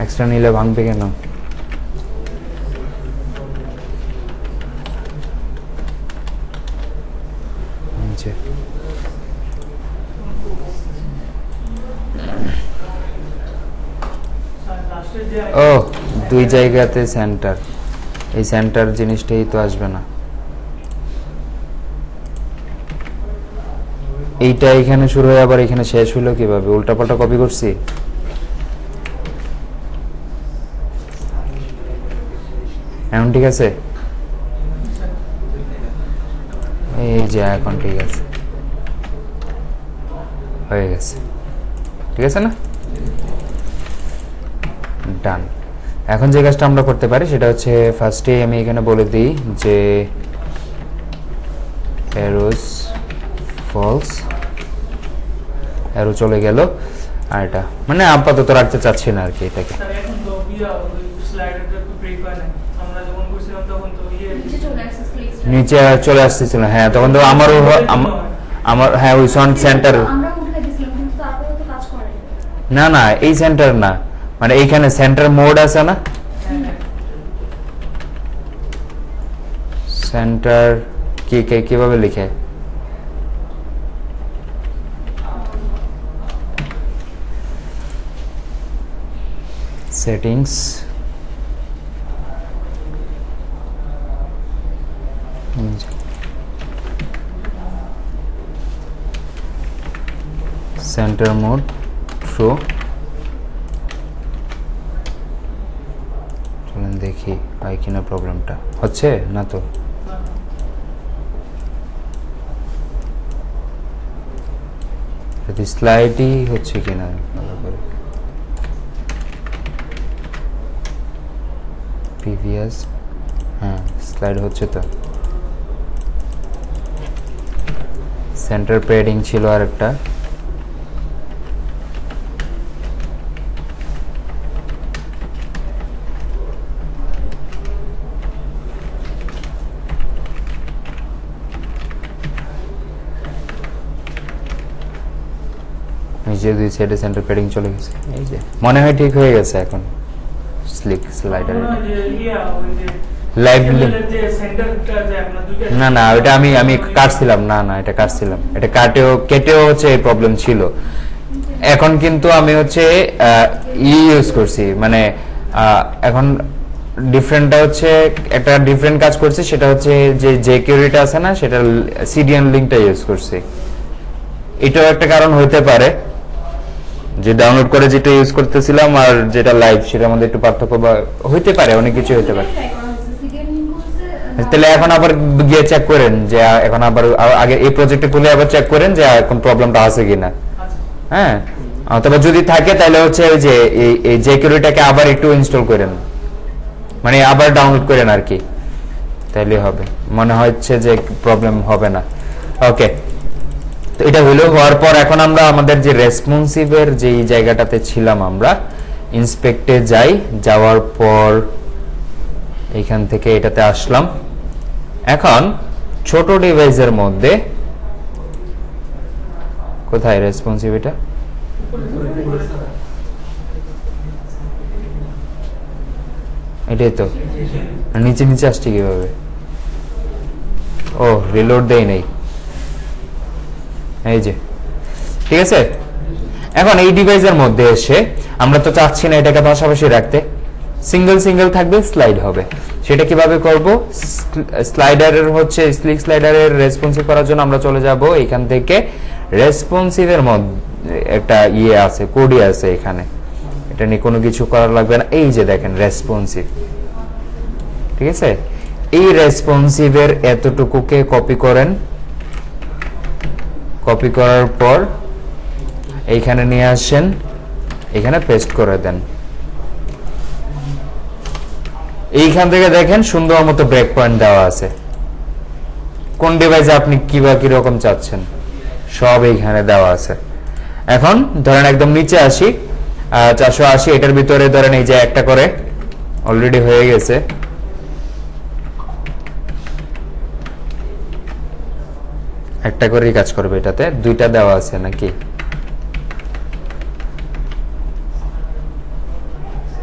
এক্সট্রা নিলে ভাঙবে কেন? নিচে স্যার লাস্টের যে ও দুই জায়গাতে সেন্টার, এই সেন্টার জিনিসটাই তো আসবে না। এইটা এখানে শুরু হয়ে আবার এখানে শেষ হলো কিভাবে? উল্টাপাল্টা কপি করছি। এখন ঠিক আছে, এই যে এখন ঠিক আছে, হয়ে গেছে, ঠিক আছে না? ডান। এখন যে কাজটা আমরা করতে পারি সেটা হচ্ছে ফার্স্টে আমি এখানে বলে দিই যে অ্যারোস ফলস, অ্যারো চলে গেল। আর এটা মানে আপাতত রাখতে চাচ্ছি না আর কি এটাকে। স্যার এখন তো স্লাইডারটা তো ব্রেক হয় না, আমরা যখন করছিলাম তখন তো নিচে চলে আসছে স্লিপ নিচে চলে আসতেছিল, হ্যাঁ তখন তো আমারও আমার হ্যাঁ ওই সেন্টার, আমরা উঠে দিয়েছিলাম কিন্তু তারপরে তো কাজ করে না না এই সেন্টার না, মানে এইখানে সেন্টার মোড আছে না, সেন্টার কিভাবে লিখে? Settings, centre mode true. চলেন দেখি হয় কিনা, প্রবলেমটা হচ্ছে না তো। যদি স্লাইডই হচ্ছে কিনা ভালো করে, প্রিভিয়াস, হ্যাঁ স্লাইড হচ্ছে তো। সেন্টার প্যাডিং ছিল আর একটা, নিচে দুই সাইডে সেন্টার প্যাডিং চলে গেছে, এই যে মনে হয় ঠিক হয়ে গেছে এখন। স্লিক স্লাইডার লাইভ লিঙ্ক, না না ওটা আমি কাটছিলাম, না না এটা কাটছিলাম, এটা কেটেও হচ্ছে এই প্রবলেম ছিল। এখন কিন্তু আমি হচ্ছে ইউজ করছি, মানে এখন ডিফারেন্টটা হচ্ছে একটা ডিফারেন্ট কাজ করছি, সেটা হচ্ছে যে কিউরিটা আছে না, সেটা সিডিএন লিঙ্কটা ইউজ করছি। এটাও একটা কারণ হতে পারে যে ডাউনলোড করে যেটা ইউজ করতেছিলাম আর যেটা লাইভ সেটার মধ্যে একটু পার্থক্য বা হইতে পারে, অনেক কিছু হতে পারে। তাহলে এখন আবার গিয়ে চেক করেন যে এখন আবার আগে এই প্রজেক্টে খুলে আবার চেক করেন যে এখন প্রবলেমটা আছে কিনা। হ্যাঁ অথবা যদি থাকে তাহলে হচ্ছে ওই যে এই জেকিউরিটাকে আবার একটু ইনস্টল করেন, মানে আবার ডাউনলোড করেন আর কি, তাইলে হবে, মনে হচ্ছে যে প্রবলেম হবে না। ওকে, তো এটা হলো, হওয়ার পর এখন আমরা আমাদের যে রেসপন্সিভের যে জায়গাটাতে ছিলাম আমরা ইন্সপেক্টে যাই, যাওয়ার পর এখান থেকে এটাতে আসলাম। এখন ছোট ডিভাইসের মধ্যে কোথায় রেসপন্সিভ, এটা এটাই তো, নিচে নিচে আসছে কিভাবে? ও রিলোড দেই নাই, এই যে ঠিক আছে। এখন এই ডিভাইসের মধ্যে এসে আমরা তো চাচ্ছি না এটাকে পাশাপাশি রাখতে, সিঙ্গেল সিঙ্গেল থাকবে, স্লাইড হবে। সেটা কিভাবে করব? স্লাইডারের হচ্ছে স্লিক স্লাইডারের রেসপন্সিভ করার জন্য আমরা চলে যাব এখান থেকে, রেসপন্সিভের মধ্যে একটা ইয়ে আছে, কোডই আছে এখানে, এটা নিয়ে কোনো কিছু করার লাগবে না। এই যে দেখেন রেসপন্সিভ, ঠিক আছে, এই রেসপন্সিভের এতটুকুকে কপি করেন, কপি করার পর এইখানে নিয়ে আসেন, এখানে পেস্ট করে দেন। এইখান থেকে দেখেন সুন্দর মতো ব্রেক পয়েন্ট দেওয়া আছে। কোন ডিভাইসে আপনি কিরকম চাচ্ছেন সব এইখানে দেওয়া আছে। এখন ধরেন একদম নিচে আসি, 480, এটার ভিতরে ধরেন এই যে একটা করে অলরেডি হয়ে গেছে। একটা করেই কাজ করবে, এটাতে দুইটা দেওয়া আছে নাকি?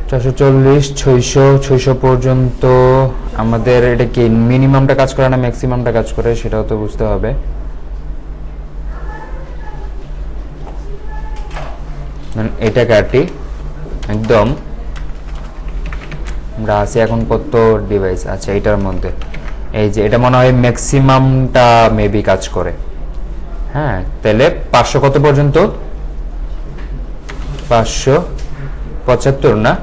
440, 600 পর্যন্ত আমাদের এটা কি মিনিমামটা কাজ করে না ম্যাক্সিমামটা কাজ করে সেটাও তো বুঝতে হবে। এটা কাটি একদম, আমরা আছি এখন কত ডিভাইস আছে এটার মধ্যে, এই যে এটা মনে হয় ম্যাক্সিমামটা মেবি কাজ করে। হ্যাঁ, তাহলে 500 কত পর্যন্ত? 575 না?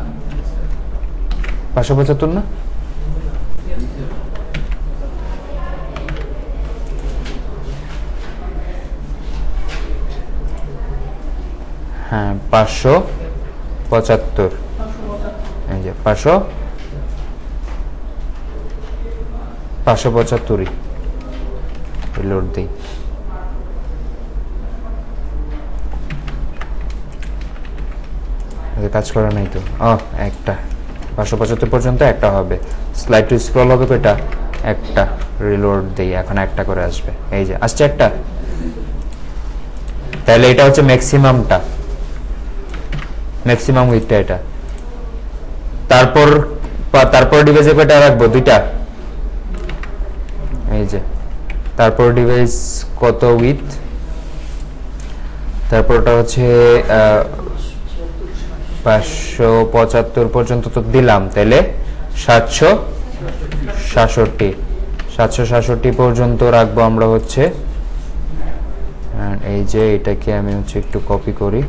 575 না? হ্যাঁ, 575। এই যে 575 লোড দিই। কাজ করে নাই তো, একটা 575 পর্যন্ত একটা হবে, স্লাইড টু স্ক্রল হবে কয়টা? একটা। রিলোড দেই, এখন একটা করে আসবে, এই যে আসছে একটা। তাহলে এটা হচ্ছে ম্যাক্সিমামটা, ম্যাক্সিমাম উইথটা এটা। তারপর ডিভাইসে কয়টা রাখবো? দুইটা। এই যে তারপর ডিভাইস কত উইথ, তারপরটা হচ্ছে 575 পর্যন্ত তো দিলাম, তাহলে 766 পর্যন্ত রাখবো আমরা হচ্ছে। এই যে এটাকে আমি হচ্ছে একটু কপি করি,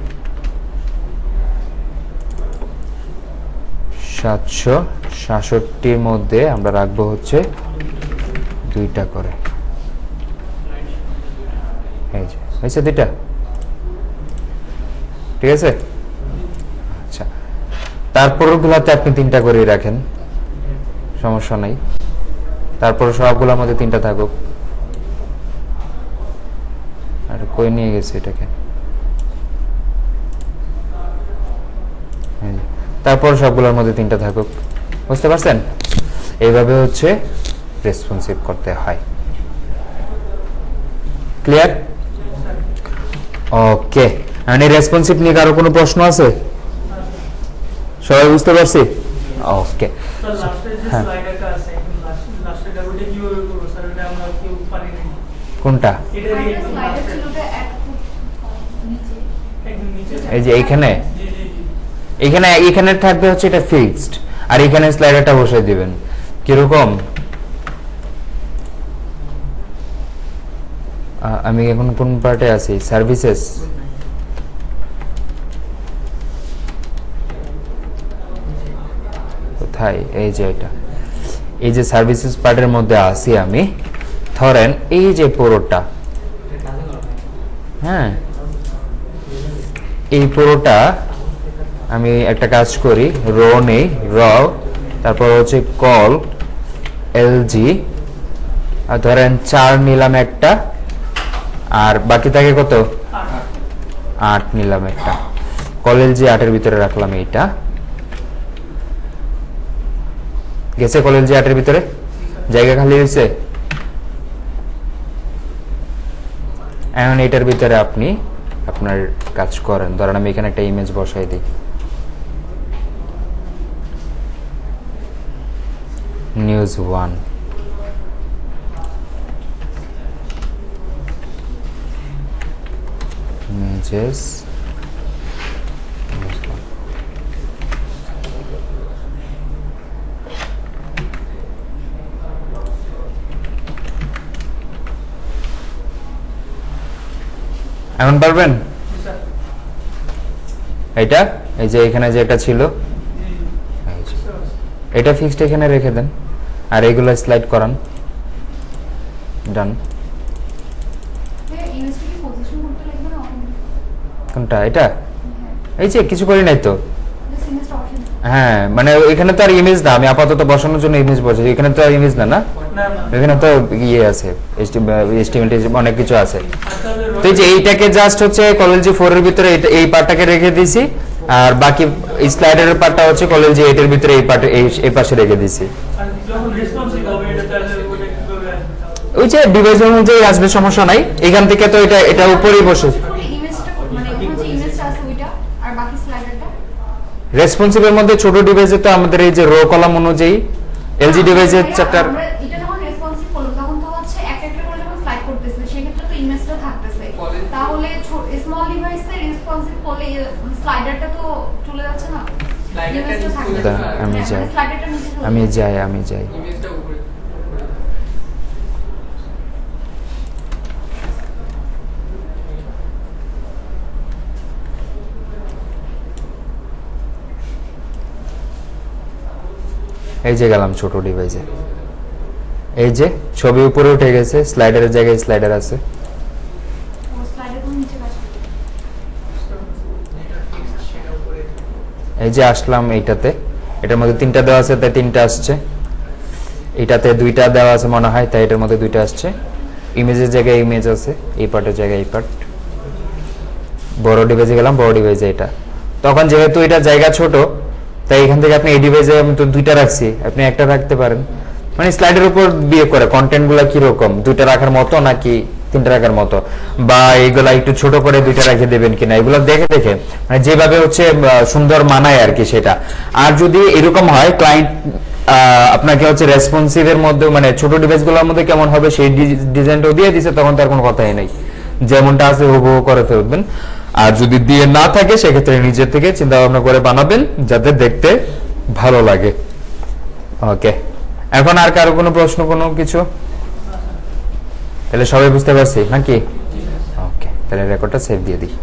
766 মধ্যে আমরা রাখবো হচ্ছে দুইটা করে। এই যে হয়েছে দুইটা, ঠিক আছে। আচ্ছা, তারপর গুলাতে আপনি তিনটা করে রাখেন, সমস্যা নাই। তারপর সবগুলোর মধ্যে তিনটা থাকুক। আর কই নিয়ে গেছে এটাকে? তারপর সবগুলোর মধ্যে তিনটা থাকুক, বুঝতে পারছেন? এইভাবে হচ্ছে রেসপন্সিভ করতে হয়। ক্লিয়ার? ওকে, মানে রেসপন্সিভ নিয়ে কারো কোনো প্রশ্ন আছে? সবাই বুঝতে পারছি? ওকে, স্যার লাস্টের যে হ্যাঁ। স্লাইডারটা আছে, লাস্টেরটা ওটা কিভাবে করবো স্যার? এটা আমরা কেউ পারি না। কোনটা? এটা দিয়ে একদম স্লাইডার লাস্টের, ছিল ওটা এক ফুট নিচে। একদম নিচে। এই যে এইখানে, জি জি জি। এখানে থাকবে হচ্ছে এটা ফিক্সড, আর এখানে স্লাইডারটা বসাই দিবেন। কিরকম? আমি এখন কোন পার্টে আছি? সার্ভিসেস। কোথায়? এই যে এটা, এই যে সার্ভিসেস পার্টের মধ্যে আছি আমি। ধরেন এই যে পুরোটা, হ্যাঁ, এই পুরোটা আমি একটা কাজ করি, রো নেই, তারপর হচ্ছে কল এলজি, আর ধরেন 4 নিলাম একটা, আর বাকি থাকে কত? 8 নিলাম একটা। কল এলজি 8-এর ভিতরে রাখলাম। এইটা গেছে কল এলজি 8-এর ভিতরে, জায়গা খালি হয়েছে। এখন এটার ভিতরে আপনি আপনার কাজ করেন। ধরেন আমি এখানে একটা ইমেজ বসাই দিই, নিউজ 1। images এখন পারবেন? স্যার এটা এই যে এখানে যেটা ছিল, জি জি। এই যে, এটা ফিক্সড এখানে রেখে দেন। আর এইগুলো স্লাইড করান। ডান। ইমেজটা কি পজিশন করতে লাগবে না? কোনটা এটা? এই যে কিছু করি নাই তো। জাস্ট ইমেজটা অপশন। হ্যাঁ মানে এখানে তো আর ইমেজ না, আমি আপাতত বসানোর জন্য ইমেজ বলছি, এখানে তো আর ইমেজ না, না না না এখানে তো ইয়ে আছে, HTML অনেক কিছু আছে। আর তাহলে তো এই যে এইটাকে জাস্ট হচ্ছে কলেজ 4 এর ভিতরে এই পার্টটাকে রেখে দিয়েছি, আর বাকি স্লাইডারের পার্টটা হচ্ছে কলেজ 8 এর ভিতরে এই পার্টে এই পাশে রেখে দিয়েছি। আর যখন রেসপন্সিভ হবে এটা তাহলে ওটা কিভাবে আসবে তাহলে? ওই যে ডিভাইস অনুযায়ী আসবে, সমস্যা নাই। এখান থেকে তো এটা উপরেই বসে ইমেজটা মানে ওখানে যে ইমেজটা আছে ওইটা আর বাকি স্লাইডারটা রেসপন্সিভের মধ্যে ছোট ডিভাইসে তো আমাদের এই যে রো কলাম অনুযায়ী এলজি ডিভাইসের চ্যাপ্টার। আমরা এটা যখন রেসপন্সিভ করলাম তখন তো হচ্ছে এক একটা করে যখন স্লাইড করতেছে সেক্ষেত্রে তো ইমেজটা থাকতেছে, তাহলে স্মল ডিভাইসে রেসপন্সিভ করলে স্লাইডারটা তো চলে যাচ্ছে না, ইমেজটা থাকবে। আমি যাই, স্লাইডারটা নিচে চলে আমি যাচ্ছে। যাই। ইমেজটা উপরে এই যে গেলাম ছোট ডিভাইসে, এই যে ছবি উপরে উঠে গেছে, স্লাইডারের জায়গায় স্লাইডার আছে। ও স্লাইডার তো নিচে কাজ করবে। এটা টেক্সট সেটা উপরে এই যে আসলাম এইটাতে, এটার মধ্যে 3টা দেওয়া আছে তাই 3টা আসছে, এটাতে 2টা দেওয়া আছে মনে হয় তাই এটার মধ্যে 2টা আসছে। ইমেজের জায়গায় ইমেজ আছে, এই পার্টের জায়গায় এই পার্ট। বড় ডিভাইসে গেলাম, বড় ডিভাইসে এটা। তখন যেহেতু এটা জায়গা ছোট তাই এখান থেকে আপনি এই ডিভাইসে আমি তো 2টা রাখছি, আপনি একটা রাখতে পারেন। মানে স্লাইডের উপর বিয়ে করে কন্টেন্ট গুলা কিরকম, 2টা রাখার মতো নাকি 3টা রাখার মতো, বা এইগুলা একটু ছোট করে 2টা রেখে দেবেন কিনা, এগুলো দেখে দেখে মানে যেভাবে হচ্ছে সুন্দর মানায় আর কি সেটা। আর যদি এরকম হয় ক্লায়েন্ট আপনাকে হচ্ছে রেসপন্সিভের মধ্যে মানে ছোট ডিভাইসগুলোর মধ্যে কেমন হবে সেই ডিজাইনটাও দিয়ে দিছে, তখন তার কোনো কথাই নেই, যেমনটা আছে হুবহু করে ফেলবেন। আর যদি দিয়ে না থাকে সেক্ষেত্রে নিজের থেকে চিন্তা ভাবনা করে বানাবেন যাতে দেখতে ভালো লাগে। ওকে, এখন আর কারো কোনো প্রশ্ন কোনো কিছু? তাহলে সবাই বুঝতে পারছি নাকি? ওকে, তাহলে রেকর্ডটা সেভ দিয়ে দিই।